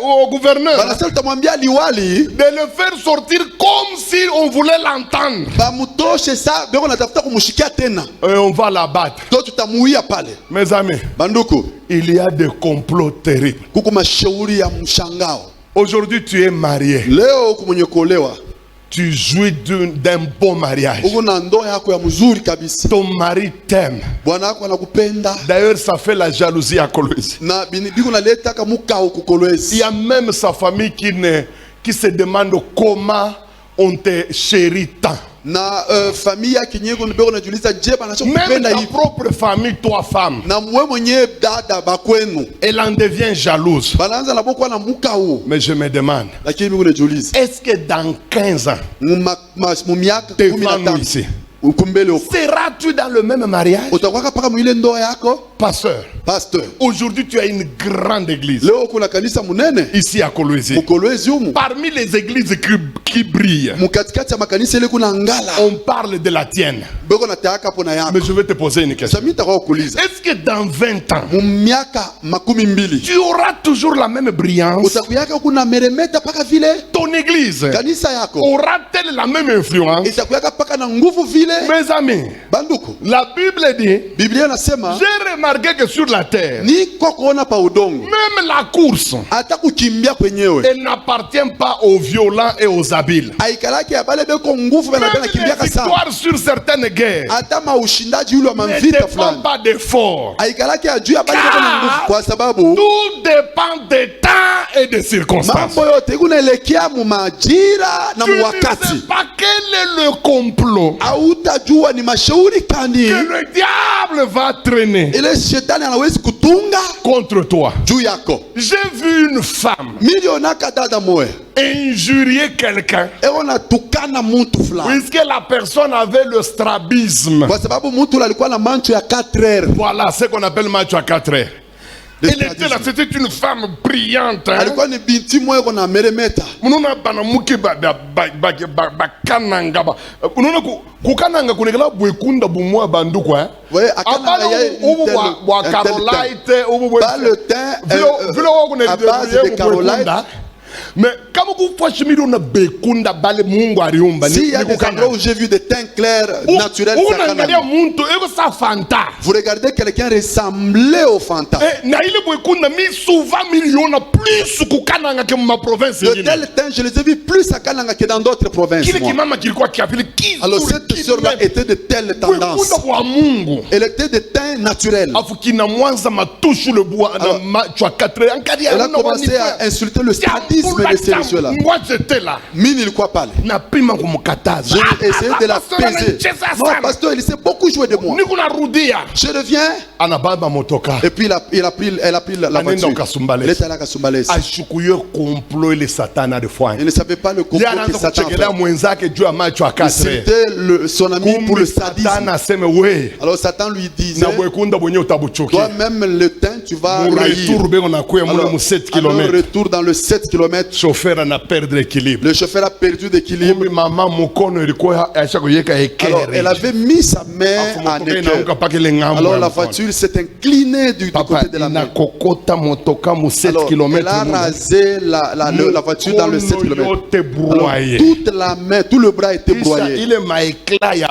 [SPEAKER 2] au gouverneur
[SPEAKER 1] Banasema tutamwambia liwali
[SPEAKER 2] de le faire sortir comme si on voulait l'entendre.
[SPEAKER 1] bamutoshe, saa beko natafuta kumushikia tena,
[SPEAKER 2] Et on va l'abattre.
[SPEAKER 1] to tutamuia pale.
[SPEAKER 2] Mes amis,
[SPEAKER 1] Banduku,
[SPEAKER 2] il y a des complots terribles.
[SPEAKER 1] kuko mashauri ya mshangao.
[SPEAKER 2] Aujourd'hui, tu es marié.
[SPEAKER 1] Leo huku mwenye kuolewa,
[SPEAKER 2] Tu jouis d'un bon mariage.
[SPEAKER 1] uko na ndoa yako ya mzuri kabisa,
[SPEAKER 2] Ton mari t'aime.
[SPEAKER 1] bwana wako anakupenda,
[SPEAKER 2] D'ailleurs, ça fait la jalousie à Kolwezi.
[SPEAKER 1] na biko naleta kama mukao
[SPEAKER 2] Il
[SPEAKER 1] kukolwezi.
[SPEAKER 2] y a même sa famille qui se demande comment on te chérit tant.
[SPEAKER 1] Na familia yake nyeko beko najiuliza, je banacho
[SPEAKER 2] Même
[SPEAKER 1] kupenda
[SPEAKER 2] ta
[SPEAKER 1] hivi?
[SPEAKER 2] propre famille, toi femme,
[SPEAKER 1] Na mwe mwenye dada bakwenu
[SPEAKER 2] elle en devient jalouse.
[SPEAKER 1] banaanza na boko na mukao.
[SPEAKER 2] Mais je me demande,
[SPEAKER 1] Lakini biko najiuliza,
[SPEAKER 2] est-ce que dans 15 ans,
[SPEAKER 1] mu miaka
[SPEAKER 2] tes
[SPEAKER 1] 15
[SPEAKER 2] familles ici,
[SPEAKER 1] ukumbele huko
[SPEAKER 2] seras-tu dans le même mariage?
[SPEAKER 1] utakwaka paka mwile ndoa yako?
[SPEAKER 2] Pasteur,
[SPEAKER 1] Pastor,
[SPEAKER 2] aujourd'hui tu as une grande église
[SPEAKER 1] leo kuna kanisa munene
[SPEAKER 2] ici à Kolwezi.
[SPEAKER 1] mukolwezi humu,
[SPEAKER 2] Parmi les églises qui brillent,
[SPEAKER 1] mukatikati ya makanisa ile kuna ngala
[SPEAKER 2] on parle de la tienne.
[SPEAKER 1] beko na taaka pona yako.
[SPEAKER 2] Mais je vais te poser une question.
[SPEAKER 1] Sasa mimi kuuliza,
[SPEAKER 2] Est-ce que dans 20 ans,
[SPEAKER 1] mu miaka 12
[SPEAKER 2] tu auras toujours la même brillance?
[SPEAKER 1] utakuyaka kuna meremeta paka vile?
[SPEAKER 2] Ton église
[SPEAKER 1] Kanisa yako
[SPEAKER 2] aura-t-elle la même influence?
[SPEAKER 1] itakuyaka paka na nguvu vile?
[SPEAKER 2] Mes amis,
[SPEAKER 1] Banduku.
[SPEAKER 2] La Bible dit,
[SPEAKER 1] Biblia nasema,
[SPEAKER 2] j'ai remarqué que sur la terre,
[SPEAKER 1] ni kokona pa udongo,
[SPEAKER 2] même la course,
[SPEAKER 1] ata kukimbia kwenyewe,
[SPEAKER 2] elle n'appartient pas aux violents et aux habiles.
[SPEAKER 1] aikalaki ya bale beko nguvu bana
[SPEAKER 2] Même
[SPEAKER 1] kimbia
[SPEAKER 2] les
[SPEAKER 1] sana.
[SPEAKER 2] victoires sur certaines guerres
[SPEAKER 1] Ata ushindaji ule wa
[SPEAKER 2] ne
[SPEAKER 1] mavita
[SPEAKER 2] dépendent
[SPEAKER 1] fulani.
[SPEAKER 2] pas d'efforts.
[SPEAKER 1] Aikalaki ya juu ya bale beko na nguvu kwa sababu
[SPEAKER 2] Tout dépend des temps et des circonstances.
[SPEAKER 1] mambo yote kunaelekea mu majira na
[SPEAKER 2] Tu
[SPEAKER 1] mu
[SPEAKER 2] ne
[SPEAKER 1] wakati.
[SPEAKER 2] sais pas quel est le complot
[SPEAKER 1] Hautajua ni mashauri kani
[SPEAKER 2] que le diable va traîner
[SPEAKER 1] ile shetani anawezi kutunga
[SPEAKER 2] contre toi.
[SPEAKER 1] juu yako.
[SPEAKER 2] J'ai vu une femme
[SPEAKER 1] Milionaka dada moya
[SPEAKER 2] injurier quelqu'un
[SPEAKER 1] eko natukana muntu fulani
[SPEAKER 2] puisque la personne avait le strabisme.
[SPEAKER 1] kwa sababu muntu ule alikuwa na mancho ya 4 heures.
[SPEAKER 2] Voilà ce qu'on appelle match à 4 heures.
[SPEAKER 1] Le
[SPEAKER 2] Elle était là,
[SPEAKER 1] stradisme.
[SPEAKER 2] c'était une femme brillante. Hein?
[SPEAKER 1] Alikuwa ni binti moya iko na meremeta.
[SPEAKER 2] Unaona banamuke bakananga unaona kukananga kunekela bwekunda bumwa banduko hein.
[SPEAKER 1] Ouais, akananga ya
[SPEAKER 2] ubu bwa Carolite ubu bwe
[SPEAKER 1] Pas le teint
[SPEAKER 2] vile wako na
[SPEAKER 1] à base de Carolite.
[SPEAKER 2] mais kama kufashimiri una bekunda bale Mungu aliumba
[SPEAKER 1] Si il y a des endroits où j'ai vu des teints clairs naturels, c'est à
[SPEAKER 2] unaangalia
[SPEAKER 1] Canada.
[SPEAKER 2] muntu eko sa fanta
[SPEAKER 1] Vous regardez quelqu'un ressembler au fantôme.
[SPEAKER 2] na ile bwekunda mi souvent miliona plus kukananga ke ma province
[SPEAKER 1] De tel teint, je les ai vus plus à Kananga que dans d'autres provinces.
[SPEAKER 2] kile
[SPEAKER 1] moi.
[SPEAKER 2] kimama kilikuwa kiapili
[SPEAKER 1] Alors cette sœur-là était de telle tendance.
[SPEAKER 2] bwekunda bwa Mungu
[SPEAKER 1] Elle était de teint naturel.
[SPEAKER 2] afu kina mwanza matushu le bois na
[SPEAKER 1] Alors,
[SPEAKER 2] machwa 4 ankari
[SPEAKER 1] Elle a commencé à insulter le sadisme de ces messieurs-là.
[SPEAKER 2] moi j'étais là
[SPEAKER 1] Mine ilikuwa pale.
[SPEAKER 2] napima kumkataza
[SPEAKER 1] J'ai essayé de la peser. Non, pasteur, il s'est beaucoup joué de moi.
[SPEAKER 2] niko narudia
[SPEAKER 1] Je reviens.
[SPEAKER 2] anababa motoka
[SPEAKER 1] Et puis elle a pris la
[SPEAKER 2] Anenda
[SPEAKER 1] voiture.
[SPEAKER 2] Kasumbalesi.
[SPEAKER 1] Elle est allée à Kasumbalesi.
[SPEAKER 2] ashukuye complot ile satana de foi
[SPEAKER 1] Elle ne savait pas le complot que
[SPEAKER 2] anaanza
[SPEAKER 1] Satan
[SPEAKER 2] kuchekelea
[SPEAKER 1] fait.
[SPEAKER 2] mwenzake juu ya macho
[SPEAKER 1] Il
[SPEAKER 2] akatre
[SPEAKER 1] citait son ami pour le sadisme.
[SPEAKER 2] satana aseme we
[SPEAKER 1] Alors Satan lui disait,
[SPEAKER 2] na bwekunda bwenye utabuchuki
[SPEAKER 1] toi-même le teint, tu vas l'haïr.
[SPEAKER 2] muretour beko nakuya muna mu 7
[SPEAKER 1] Alors,
[SPEAKER 2] km
[SPEAKER 1] retour dans le 7 km,
[SPEAKER 2] chauffeur ana perdre équilibre
[SPEAKER 1] le chauffeur a perdu d'équilibre.
[SPEAKER 2] kumbi mama mukono ilikuwa aisha kuyeka
[SPEAKER 1] Alors, elle
[SPEAKER 2] ekere
[SPEAKER 1] avait mis sa main en équerre. Alors, la voiture s'est inclinée du côté de la main.
[SPEAKER 2] inakokota motoka mu 7
[SPEAKER 1] Alors,
[SPEAKER 2] km
[SPEAKER 1] elle a rasé la voiture dans le 7 km. Alors, toute la main, tout le bras était broyé.
[SPEAKER 2] ile maekla ya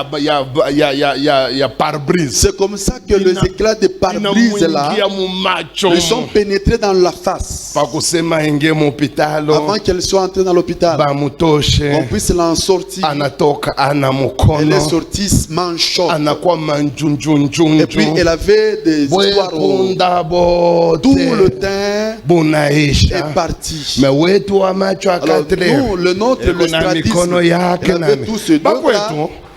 [SPEAKER 2] pare-brise
[SPEAKER 1] C'est comme ça que les éclats de pare-brise là
[SPEAKER 2] inamwingia mu macho
[SPEAKER 1] lui sont pénétrés dans la face
[SPEAKER 2] pakusema ingie mu hopitalo
[SPEAKER 1] avant qu'elle soit entrée dans l'hôpital.
[SPEAKER 2] bamutoshe
[SPEAKER 1] On puisse l'en sortir.
[SPEAKER 2] anatoka ana
[SPEAKER 1] Elle est
[SPEAKER 2] mukono
[SPEAKER 1] sortie manchotte.
[SPEAKER 2] anakuwa manjunjunjunju
[SPEAKER 1] Et puis elle avait des histoires.
[SPEAKER 2] bwekunda bote
[SPEAKER 1] Tout le teint
[SPEAKER 2] bunaisha
[SPEAKER 1] est parti.
[SPEAKER 2] me wetu wa macho
[SPEAKER 1] Alors nous, le nôtre, le
[SPEAKER 2] na mikono
[SPEAKER 1] stradisme,
[SPEAKER 2] yake
[SPEAKER 1] elle avait
[SPEAKER 2] nani
[SPEAKER 1] tous ces deux
[SPEAKER 2] bakwetu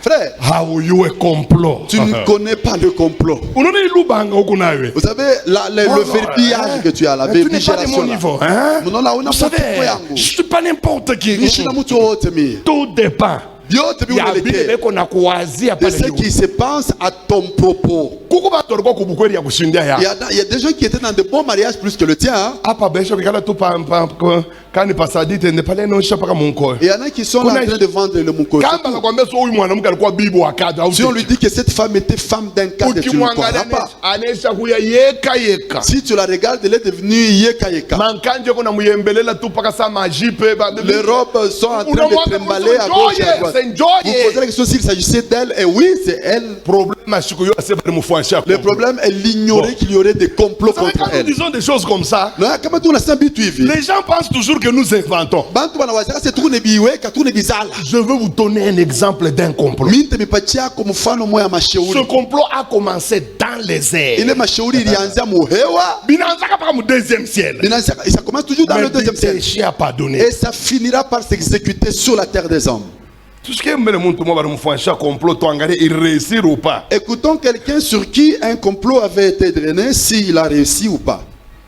[SPEAKER 1] frère,
[SPEAKER 2] hauyuwe complot
[SPEAKER 1] tu ne connais pas le complot.
[SPEAKER 2] unaona ilubanga huku nawe
[SPEAKER 1] Vous savez, le verbiage que tu as, la
[SPEAKER 2] tu n'es pas de mon
[SPEAKER 1] verbigération
[SPEAKER 2] niveau
[SPEAKER 1] là.
[SPEAKER 2] hein?
[SPEAKER 1] Non, là, on a
[SPEAKER 2] Vous savez, je suis pas n'importe qui tout dépend ya vile beko na kuwazia
[SPEAKER 1] de
[SPEAKER 2] pale
[SPEAKER 1] ce qui se pense à ton propos.
[SPEAKER 2] kuko batu walikuwa kubukweli ya kushindia ya
[SPEAKER 1] Il y a des gens qui étaient dans de bons mariages plus que le tien. Hein?
[SPEAKER 2] hapa besho kikala tu kani pasadite ne pale no shapa munko
[SPEAKER 1] Et il y en a qui sont là en train de vendre le mouko.
[SPEAKER 2] kamba nakwambia so huyu mwanamke alikuwa bibi wa kadha
[SPEAKER 1] Si on lui dit que cette femme était femme d'un cadre, tu ne le croiras pas.
[SPEAKER 2] anesha kuya yeka
[SPEAKER 1] Si tu la regardes, elle est devenue yeka yeka.
[SPEAKER 2] mankanje kuna muyembelela tu paka sa majipe
[SPEAKER 1] Les robes sont en train de trimballer à gauche et à droite. Vous posez la question s'il s'agissait d'elle, et oui, c'est elle.
[SPEAKER 2] Le
[SPEAKER 1] Le problème, elle ignorait qu'il y aurait des complots contre
[SPEAKER 2] quand nous
[SPEAKER 1] elle.
[SPEAKER 2] disons des choses comme ça,
[SPEAKER 1] Non, comment tu l'as habitué?
[SPEAKER 2] les gens pensent toujours que nous inventons. Je veux vous donner un exemple d'un complot. Ce complot a commencé dans les airs. Binanzaka paka mu deuxième ciel.
[SPEAKER 1] Ça commence toujours dans le deuxième ciel.
[SPEAKER 2] Péché a pardonné.
[SPEAKER 1] Et ça finira par s'exécuter sur la terre des hommes.
[SPEAKER 2] Tout ce qui est mbele muntu mo bari mu fansha complot to angalia il réussir ou pas.
[SPEAKER 1] Écoutons quelqu'un sur qui un complot avait été drainé, s'il a réussi ou pas.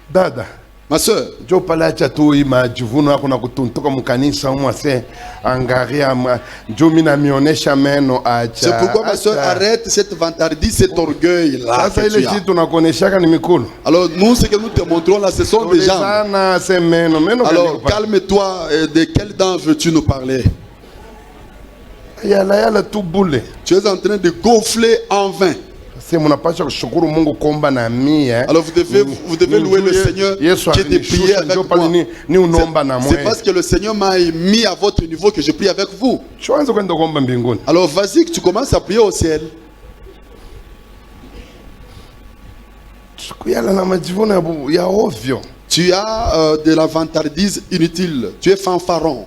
[SPEAKER 2] Dada,
[SPEAKER 1] ma soeur,
[SPEAKER 2] jo palacha tu majivuno yako na kutuntuka mkanisa mwase angalia jo mina mionesha meno acha.
[SPEAKER 1] C'est pourquoi ma soeur arrête cette vantardise, cet orgueil là.
[SPEAKER 2] Sasa ile kitu nakuoneshaka ni mikulu.
[SPEAKER 1] Alors nous ce que nous te montrons là ce sont des gens. Alors calme-toi, de quelles dents veux-tu nous parler?
[SPEAKER 2] Yala yala tu boule.
[SPEAKER 1] Tu es en train de gonfler en vain. Alors vous devez louer le Seigneur qui est de prier avec moi. C'est parce que le Seigneur m'a mis à votre niveau que je prie avec vous. Alors vas-y que tu commences à prier au ciel. Tu as de la vantardise inutile. Tu es fanfaron.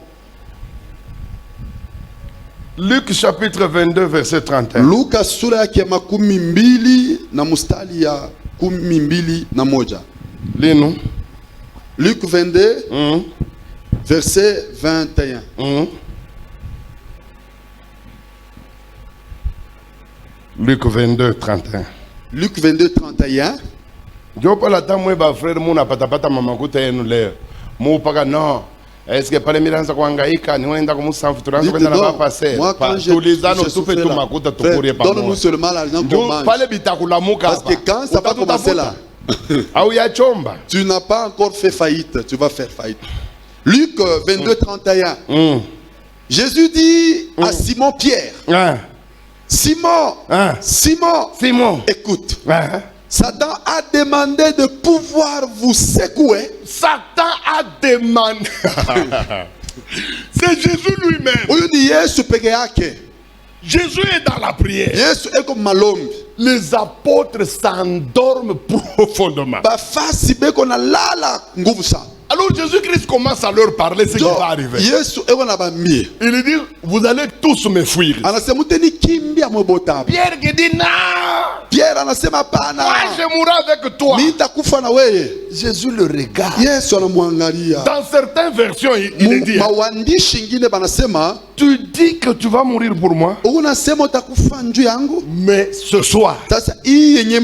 [SPEAKER 2] Luc chapitre 22 verset 31.
[SPEAKER 1] Luka sura ya makumi mbili na mustari ya kumi mbili na moja.
[SPEAKER 2] Lino.
[SPEAKER 1] Luc 22 verset 21.
[SPEAKER 2] Luc 22 31.
[SPEAKER 1] Luc 22 31.
[SPEAKER 2] Jopa la tamwe ba frère muna patapata mama kuta yenu leo. Mu paka no. Est-ce que pale miranza kuhangaika ni wenda kumusanfu turanza kwenda na papa se. Tulizano tupe tu makuta tukurie pamoja.
[SPEAKER 1] Donne-nous seulement l'argent qu'on mange.
[SPEAKER 2] Pale bitakulamuka
[SPEAKER 1] parce que quand ça va commencer là.
[SPEAKER 2] Au ya chomba.
[SPEAKER 1] Tu n'as pas encore fait faillite, tu vas faire faillite. Luc 22 31. Jésus dit à Simon Pierre. Simon,
[SPEAKER 2] Simon,
[SPEAKER 1] écoute. Satan a demandé de pouvoir vous secouer.
[SPEAKER 2] Satan a demandé. C'est Jésus lui-même. Jésus est dans la prière. Les apôtres s'endorment profondément. Alors Jésus-Christ commence à leur parler ce qui va arriver. Il dit, vous allez tous me fuir. Pierre qui dit, non. Moi je mourrai avec toi. Jésus le regarde. Dans certaines versions, il dit, tu dis que tu vas mourir pour moi. Mais ce soir, j'ai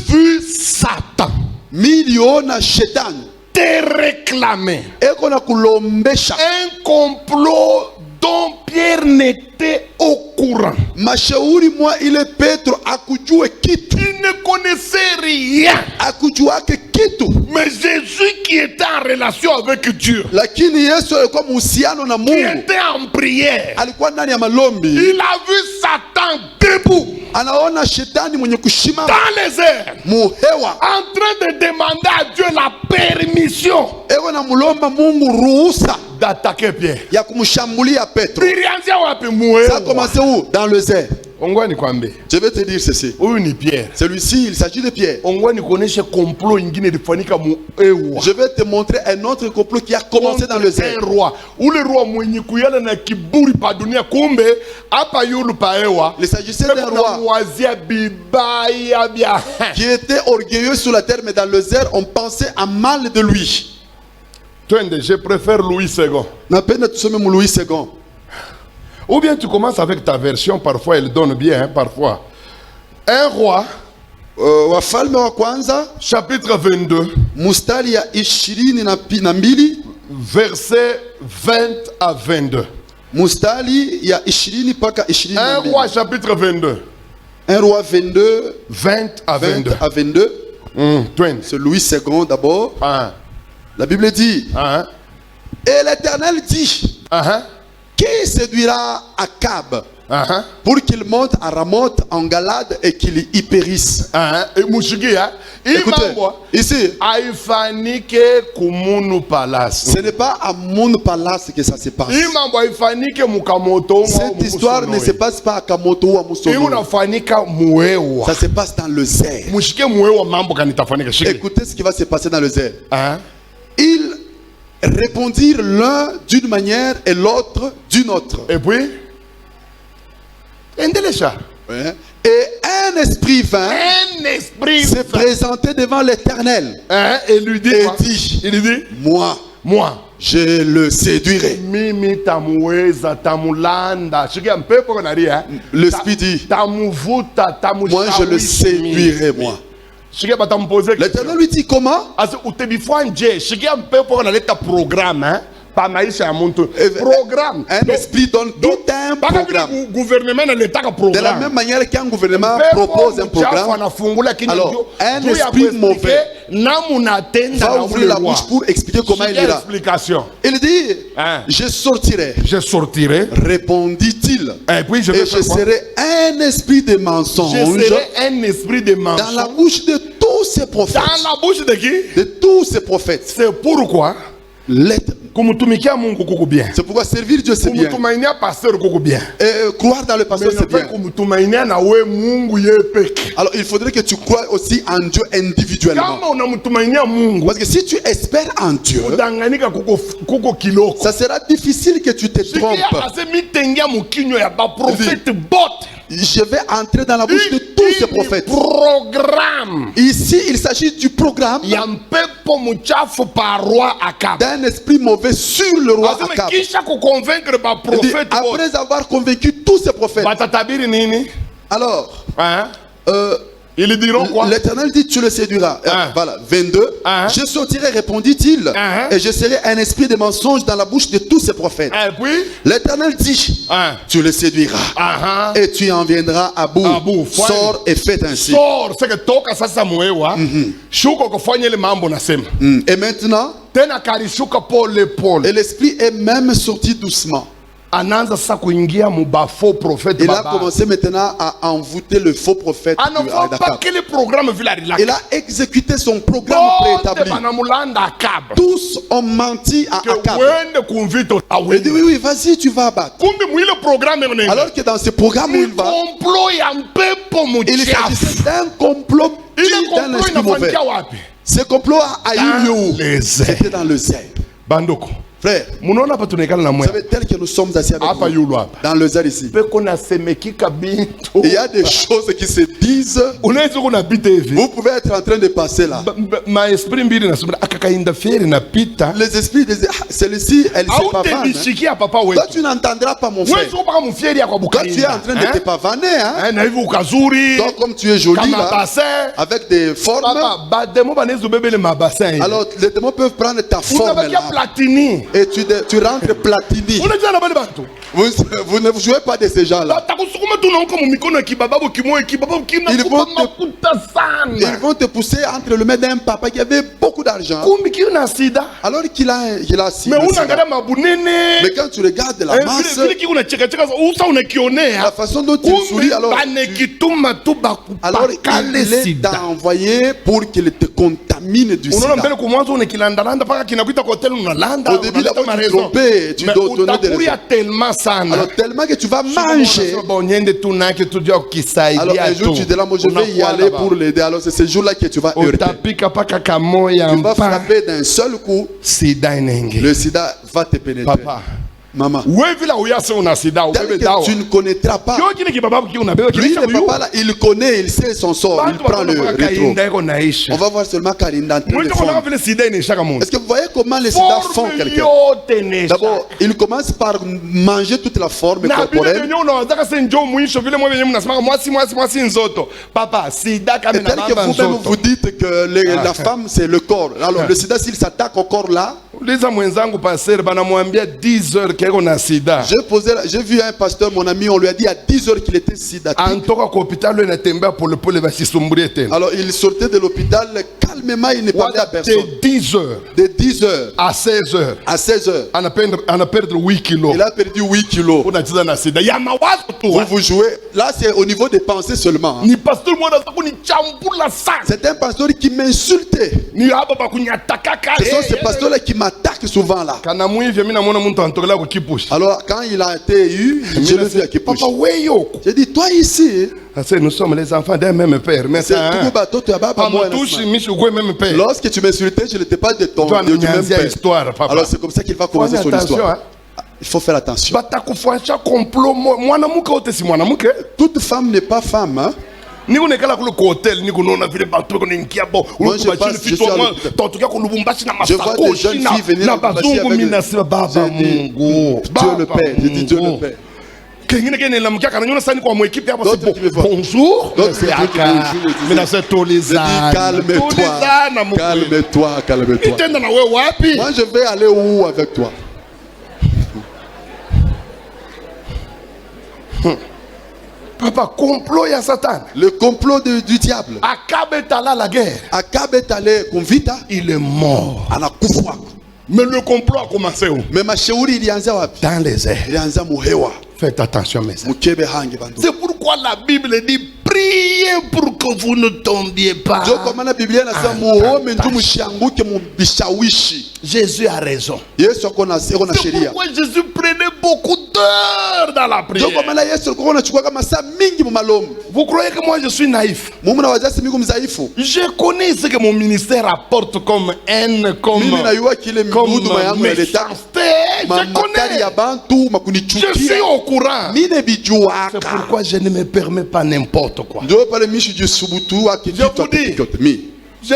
[SPEAKER 2] vu Satan te réclamer un complot dont Pierre n'était au courant. Il ne connaissait rien. Mais Jésus qui était en relation avec Dieu, qui était en prière, il a vu Satan debout dans les airs, en train de demander à Dieu la permission d'attaquer Pierre.
[SPEAKER 1] Ça a commencé où? Dans le zèle. Je vais te dire ceci. Celui-ci, il s'agit de Pierre. Je vais te montrer un autre complot qui a commencé dans le zèle. Il s'agissait d'un roi qui était orgueilleux sur la terre, mais dans le zèle, on pensait à mal de lui.
[SPEAKER 2] Je préfère Louis II.
[SPEAKER 1] Louis II.
[SPEAKER 2] Ou bien tu commences avec ta version, parfois elle donne bien, parfois. Un roi, chapitre 22, verset 20 à 22. Un roi, chapitre 22.
[SPEAKER 1] Un roi 22,
[SPEAKER 2] 20 à 22.
[SPEAKER 1] C'est Louis II d'abord. La Bible dit, et l'Éternel dit, qui séduira Akab pour qu'il monte à Ramoth en Galade et qu'il y périsse. Écoutez, ici, ce n'est pas à Moun Palace que ça se passe. Cette histoire ne se passe pas à Kamoto ou à Moussono. Ça se passe dans le zèle. Écoutez ce qui va se passer dans le zèle. Ils répondirent l'un d'une manière et l'autre d'une autre.
[SPEAKER 2] Et puis,
[SPEAKER 1] et un esprit vint se présenter devant l'Éternel
[SPEAKER 2] et lui dit,
[SPEAKER 1] moi, je le séduirai. L'esprit dit, moi je le séduirai, moi. L'Éternel lui dit comment? Un esprit donne tout un programme. De la même manière qu'un gouvernement propose un programme, alors un esprit mauvais va ouvrir la bouche pour expliquer comment il ira. Il dit, je sortirai, répondit-il, et je serai un esprit de mensonge dans la bouche de tous ces prophètes.
[SPEAKER 2] Dans la bouche de qui?
[SPEAKER 1] De tous ces prophètes.
[SPEAKER 2] C'est pourquoi Kumutumikia Mungu kuko bien.
[SPEAKER 1] C'est pourquoi servir Dieu c'est bien.
[SPEAKER 2] Kumutumainia pasteur kuko bien.
[SPEAKER 1] Et croire dans le pasteur c'est bien.
[SPEAKER 2] Kumutumainia na we Mungu yepeke.
[SPEAKER 1] Alors il faudrait que tu crois aussi en Dieu individuellement.
[SPEAKER 2] Kama unamutumainia Mungu,
[SPEAKER 1] parce que si tu espères en Dieu,
[SPEAKER 2] udanganika kuko kiloko.
[SPEAKER 1] Ça sera difficile que tu te trompes. Je vais entrer dans la bouche de tous ces prophètes.
[SPEAKER 2] Programme.
[SPEAKER 1] Ici, il s'agit du programme d'un esprit mauvais sur le roi Akab. Après avoir convaincu tous ces prophètes, alors,
[SPEAKER 2] ils diront quoi?
[SPEAKER 1] L'Éternel dit, tu le séduiras. Voilà, 22. Je sortirai, répondit-il, et je serai un esprit de mensonge dans la bouche de tous ces prophètes. L'Éternel dit, tu le séduiras, et tu en viendras à bout. Sors et fais ainsi. Et maintenant, et l'esprit est même sorti doucement. Il a commencé maintenant à envoûter le faux prophète. Il a exécuté son programme préétabli. Tous ont menti à Akab. Il dit oui, vas-y, tu vas abattre. Alors que dans ce programme où il va, il s'agissait d'un complot d'un esprit mauvais. Ce complot a eu lieu où? C'était dans le zèle. Frère, vous savez, tel que nous sommes assis avec vous, dans le zèle ici, il y a des choses qui se disent. Vous pouvez être en train de passer là. Les esprits disent, celui-ci, elle ne sait pas vanner. Toi, tu n'entendras pas mon frère. Toi, tu es en train de te pavaner. Donc, comme tu es joli là, avec des formes. Alors, les démons peuvent prendre ta forme là. Et tu rentres platini. Vous ne jouez pas de ces gens-là. Ils vont te pousser entre le mains d'un papa qui avait beaucoup d'argent. Alors qu'il a sida. Mais quand tu regardes la masse, la façon dont il sourit, alors il est envoyé pour qu'il te contamine du sida. Au début, tu t'es trompé, tu dois donner des raisons. Alors tellement que tu vas manger. Alors un jour tu dis là, moi je vais y aller pour l'aider. Alors c'est ce jour-là que tu vas heurter. Tu vas frapper d'un seul coup. Le sida va te pénétrer. Papa. Maman, tu ne connaîtras pas. Lui, le papa là, il connaît, il sait son sort, il prend le rétro. On va voir seulement Karinda en train de fondre. Est-ce que vous voyez comment les sida font quelqu'un? D'abord, il commence par manger toute la forme corporelle. Et tel que vous-même vous dites que la femme c'est le corps. Alors le sida, s'il s'attaque au corps là, j'ai vu un pasteur, mon ami, on lui a dit à 10 heures qu'il était sidatique. Alors il sortait de l'hôpital calmement, il ne parlait à personne. De 10 heures
[SPEAKER 2] à 16 heures.
[SPEAKER 1] À 16 heures.
[SPEAKER 2] Il a perdu 8 kilos.
[SPEAKER 1] Il a perdu 8 kilos. Vous vous jouez. Là, c'est au niveau des pensées seulement. C'est un pasteur qui m'insultait. Ce sont ces pasteurs-là qui m'attaquent souvent là. Alors, quand il a été eu, je l'ai vu à Kipush. J'ai dit, toi ici,
[SPEAKER 2] nous sommes les enfants d'un même père. Mais
[SPEAKER 1] lorsque tu m'insultais, je n'étais pas de ton du même père. Alors c'est comme ça qu'il va commencer son histoire. Il faut faire attention. Toute femme n'est pas femme. Hein? Moi je vois des jeunes filles venir avec Dieu le Père. Je dis Dieu le Père. Bonjour. Calme-toi. Moi je vais aller où avec toi?
[SPEAKER 2] Papa, complot ya Satan.
[SPEAKER 1] Le complot du diable.
[SPEAKER 2] Akab est allé à la guerre.
[SPEAKER 1] Akab est allé convita.
[SPEAKER 2] Il est mort. Mais le complot a commencé où?
[SPEAKER 1] Dans
[SPEAKER 2] les airs. Faites attention mes amis. C'est pourquoi la Bible dit prie priez pour que vous ne tombiez pas. Jésus a raison. C'est pourquoi Jésus prenait beaucoup d'heures dans la prière. Vous croyez que moi je suis naïf? Je connais ce que mon ministère apporte comme haine, comme méchanceté. Je connais. Je suis au courant. C'est pourquoi je ne me permets pas n'importe quoi. Je vous dis, je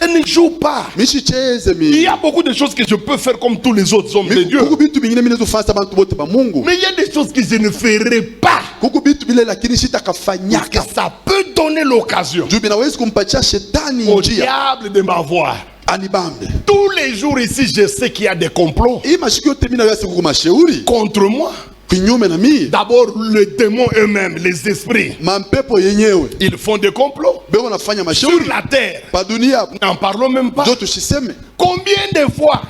[SPEAKER 2] ne joue pas. Il y a beaucoup de choses que je peux faire comme tous les autres hommes de Dieu. Mais il y a des choses que je ne ferai pas. Parce que ça peut donner l'occasion au diable de m'avoir. Tous les jours ici, je sais qu'il y a des complots contre moi. D'abord, les démons eux-mêmes, les esprits, ils font des complots sur la terre. N'en parlons même pas. Combien de fois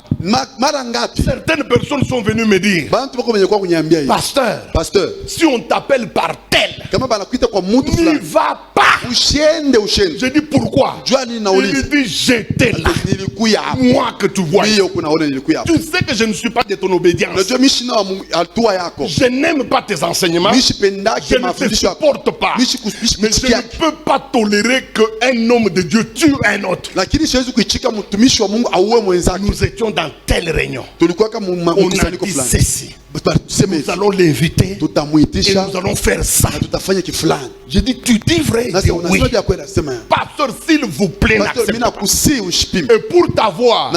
[SPEAKER 2] certaines personnes sont venues me dire, Pasteur, si on t'appelle par tel, n'y va pas. Je dis pourquoi? Il dit j'étais là. Moi que tu vois. Tu sais que je ne suis pas de ton obédience. Je n'aime pas tes enseignements. Je ne te supporte pas. Mais je ne peux pas tolérer qu'un homme de Dieu tue un autre. Nous étions dans telle réunion. On a dit ceci. Nous allons l'inviter et nous allons faire ça. Je dis, tu dis vrai? Oui. Pasteur, s'il vous plaît, n'accepte pas. Et pour t'avoir,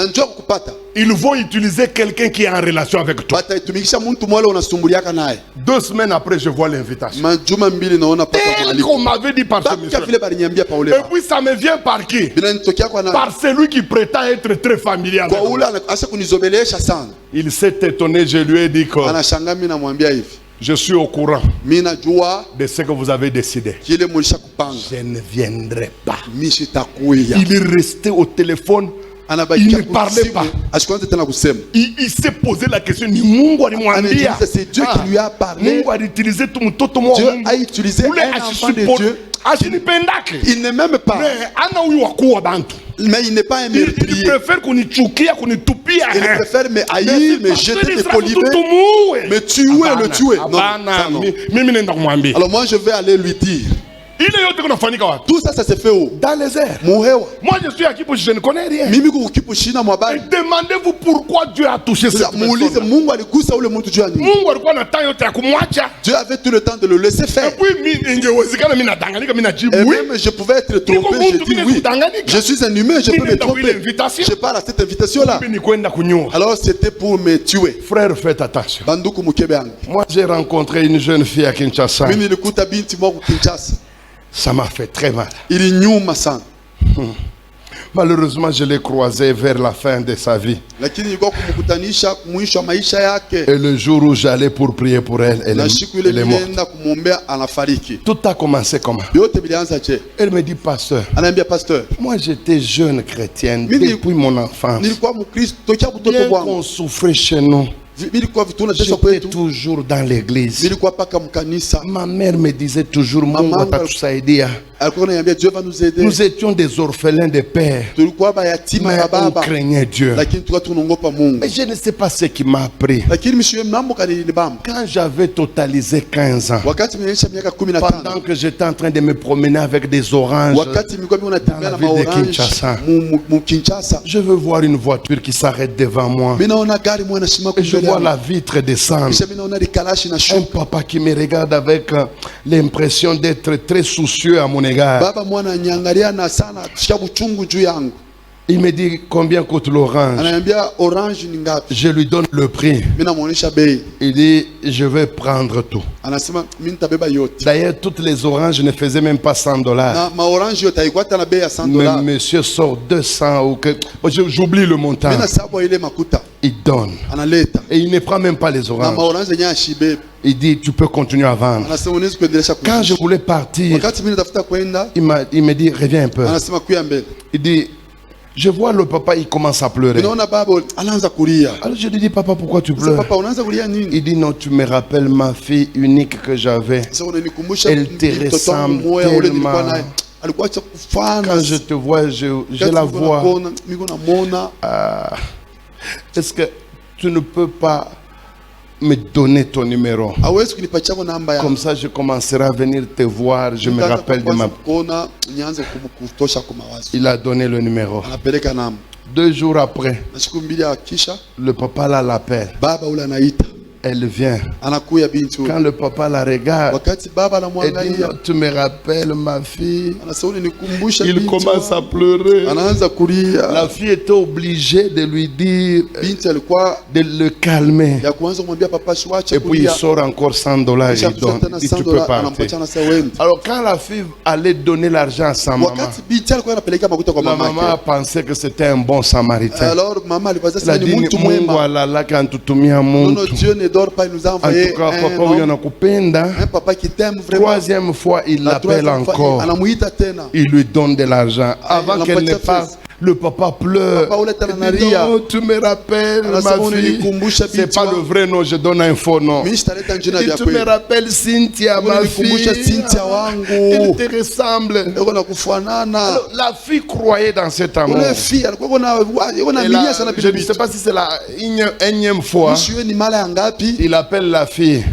[SPEAKER 2] ils vont utiliser quelqu'un qui est en relation avec toi. 2 semaines après, je vois l'invitation. Tel qu'on m'avait dit par ce monsieur. Et puis ça me vient par qui? Par celui qui prétend être très familier avec moi. Il s'est étonné, je lui ai dit que je suis au courant de ce que vous avez décidé. Je ne viendrai pas. Il est resté au téléphone. Il ne parlait pas. Il s'est posé la question. C'est Dieu qui lui a parlé. Dieu a utilisé un enfant de Dieu. Il n'est même pas. Mais il n'est pas un meurtrier. Il préfère me haïr, me jeter des colibés, me tuer, le tuer. Alors moi je vais aller lui dire. Tout ça, ça se fait où? Dans les airs. Moi je suis à Kipushi, je ne connais rien. Et demandez-vous pourquoi Dieu a touché cette personne. Dieu avait tout le temps de le laisser faire. Et même je pouvais être trompé, je dis oui. Je suis un humain, je peux me tromper. Je parle à cette invitation-là. Alors c'était pour me tuer.
[SPEAKER 3] Frère, faites attention. Moi j'ai rencontré une jeune fille à Kinshasa. Ça m'a fait très mal. Malheureusement, je l'ai croisée vers la fin de sa vie. Et le jour où j'allais pour prier pour elle, elle est morte. Tout a commencé comment? Elle me dit, pasteur, moi j'étais jeune chrétienne depuis mon enfance. Bien qu'on souffrait chez nous, j'étais toujours dans l'église. Ma mère me disait toujours, Dieu va nous aider. Nous étions des orphelins de père. Mais on craignait Dieu. Mais je ne sais pas ce qui m'a appris. Quand j'avais totalisé 15 ans, pendant que j'étais en train de me promener avec des oranges dans la ville de Kinshasa, je veux voir une voiture qui s'arrête devant moi. Et je vois la vitre descendre. Un papa qui me regarde avec l'impression d'être très soucieux à mon égard. Il me dit combien coûte l'orange. Je lui donne le prix. Il dit je vais prendre tout. D'ailleurs toutes les oranges ne faisaient même pas $100. Mais monsieur sort 200 ou que j'oublie le montant. Il donne. Et il ne prend même pas les oranges. Il dit tu peux continuer à vendre. Quand je voulais partir, il me dit reviens un peu. Il dit Je vois le papa, il commence à pleurer. Alors je lui dis, papa, pourquoi tu pleures? Il dit, non, tu me rappelles ma fille unique que j'avais. Elle te ressemble tellement. Quand je te vois, je la vois. Est-ce que tu ne peux pas me donner ton numéro? Comme ça, je commencerai à venir te voir. Je me rappelle de ma... Il a donné le numéro. 2 jours après, le papa là l'appelle. Elle vient. Quand le papa la regarde, elle dit, tu me rappelles ma fille. Il commence à pleurer. La fille était obligée de lui dire, de le calmer. Et puis il sort encore $100. Il donne. Il dit, tu peux partir. Alors quand la fille allait donner l'argent à sa maman, la maman a pensé que c'était un bon samaritain. Elle a dit, Dieu ne dort pas, il nous a envoyé un papa qui t'aime vraiment. Troisième fois, il l'appelle encore. Il lui donne de l'argent. Avant qu'elle ne passe, le papa pleure. Il dit, oh, tu me rappelles ma fille. C'est pas le vrai nom, je donne un faux nom. Il dit, tu me rappelles Cynthia, ma fille. Elle te ressemble. Alors, la fille croyait dans cet amour. Je ne sais pas si c'est la énième fois. Il appelle la fille.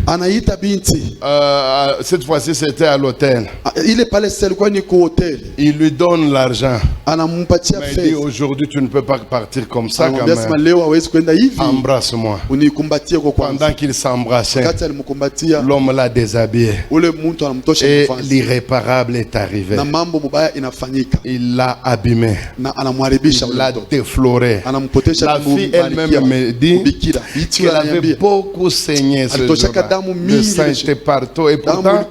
[SPEAKER 3] Cette fois-ci, c'était à l'hôtel. Il lui donne l'argent. Mais il dit, aujourd'hui, tu ne peux pas partir comme ça quand même. Embrasse-moi. Pendant qu'il s'embrassait, l'homme l'a déshabillé. Et l'irréparable est arrivé. Il l'a abîmé. Il l'a défloré. La fille elle-même me dit qu'elle avait beaucoup saigné ce jour-là. Le sang était partout. Et pourtant,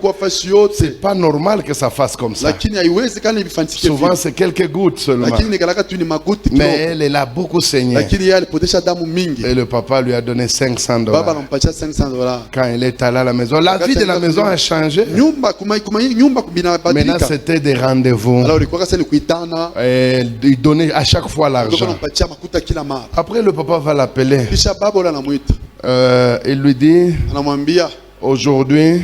[SPEAKER 3] c'est pas normal que ça fasse comme ça. Souvent, c'est quelques gouttes seulement. Mais elle a beaucoup saigné. Et le papa lui a donné $500. Quand elle est allée à la maison, la vie de la maison a changé. Maintenant, c'était des rendez-vous. Et il donnait à chaque fois l'argent. Après, le papa va l'appeler. Il lui dit, aujourd'hui,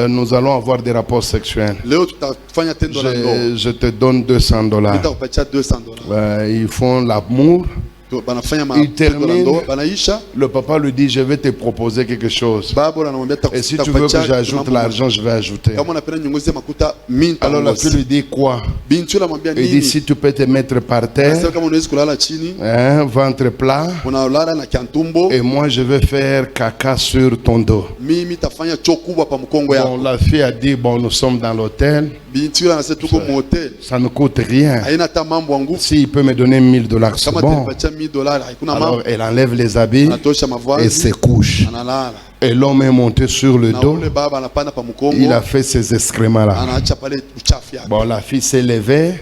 [SPEAKER 3] nous allons avoir des rapports sexuels. Je te donne $200. Ils font l'amour. Il termine. Le papa lui dit, je vais te proposer quelque chose. Et si tu veux que j'ajoute l'argent, je vais ajouter. Alors la fille lui dit quoi? Il dit, si tu peux te mettre par terre, ventre plat, et moi je vais faire caca sur ton dos. Bon, la fille a dit, bon, nous sommes dans l'hôtel. Ça ne coûte rien. S'il peut me donner $1000, c'est bon. Alors elle enlève les habits et se couche. Et l'homme est monté sur le dos. Il a fait ses excréments-là. Bon, la fille s'est levée.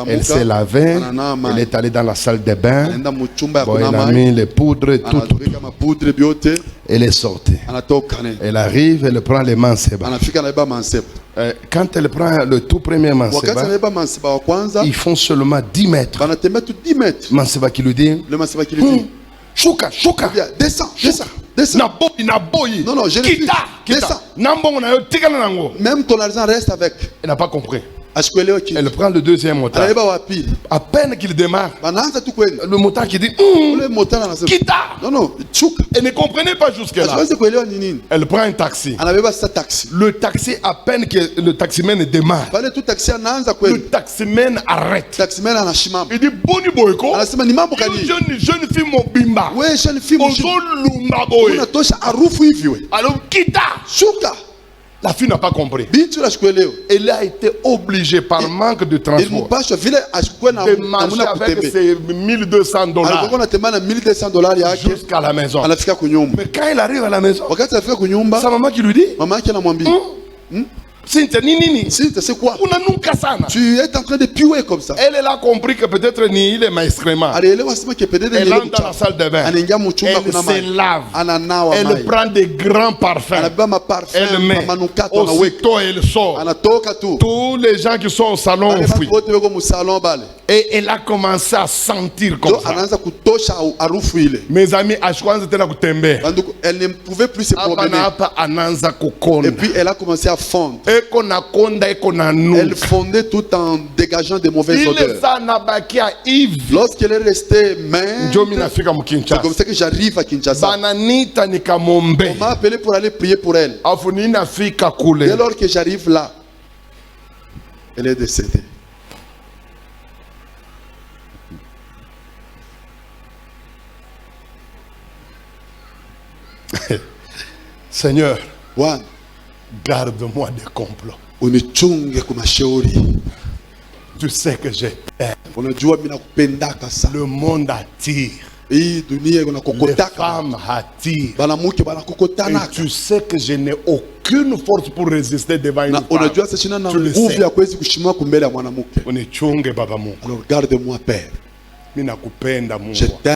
[SPEAKER 3] Elle s'est lavée. Elle est allée dans la salle de bain. Bon, elle a mis les poudres, tout. Elle est sortie. Elle arrive, elle prend les manseba. Quand elle prend le tout premier manseba, ils font seulement 10 mètres. Manseba qui lui dit, Chouka, descends. Non, je l'ai même ton argent reste avec. Elle n'a pas compris. Elle prend le deuxième motard. À peine qu'il démarre, le motard qui dit Kita. Elle ne comprenait pas jusque-là. Elle prend un taxi. Le taxi, à peine que le taximène démarre, le taximène arrête. Il dit Boni Boyko, jeune fille mobimba. Alors Kita. La fille n'a pas compris. Elle a été obligée par manque de transport de marcher avec ses $1200 jusqu'à la maison. Mais quand elle arrive à la maison, sa maman qui lui dit,
[SPEAKER 2] Cynthia, nini?
[SPEAKER 1] Cynthia, c'est quoi?
[SPEAKER 2] Tu
[SPEAKER 1] es en train de puer comme ça.
[SPEAKER 2] Elle a compris que peut-être ni il est maestrement. Elle entre dans la salle de bain. Elle se lave. Elle prend des grands parfums. Elle met. Aussitôt elle sort. Tous les gens qui sont au salon ont fui. Et elle a commencé à sentir comme ça. Mes amis,
[SPEAKER 1] elle ne pouvait plus se promener. Et puis elle a commencé à fondre. Elle fondait tout en dégageant de mauvaises odeurs. Lorsqu'elle est restée mince, c'est comme ça que j'arrive à Kinshasa. On m'a appelé pour aller prier pour elle. Dès lors que j'arrive là, elle est décédée.
[SPEAKER 2] Seigneur, garde-moi des complots. Tu sais que j'ai peur. Le monde attire. Les femmes attirent. Et tu sais que je n'ai aucune force pour résister devant une femme. Tu le sais.
[SPEAKER 1] Alors garde-moi, Père. Je t'aime.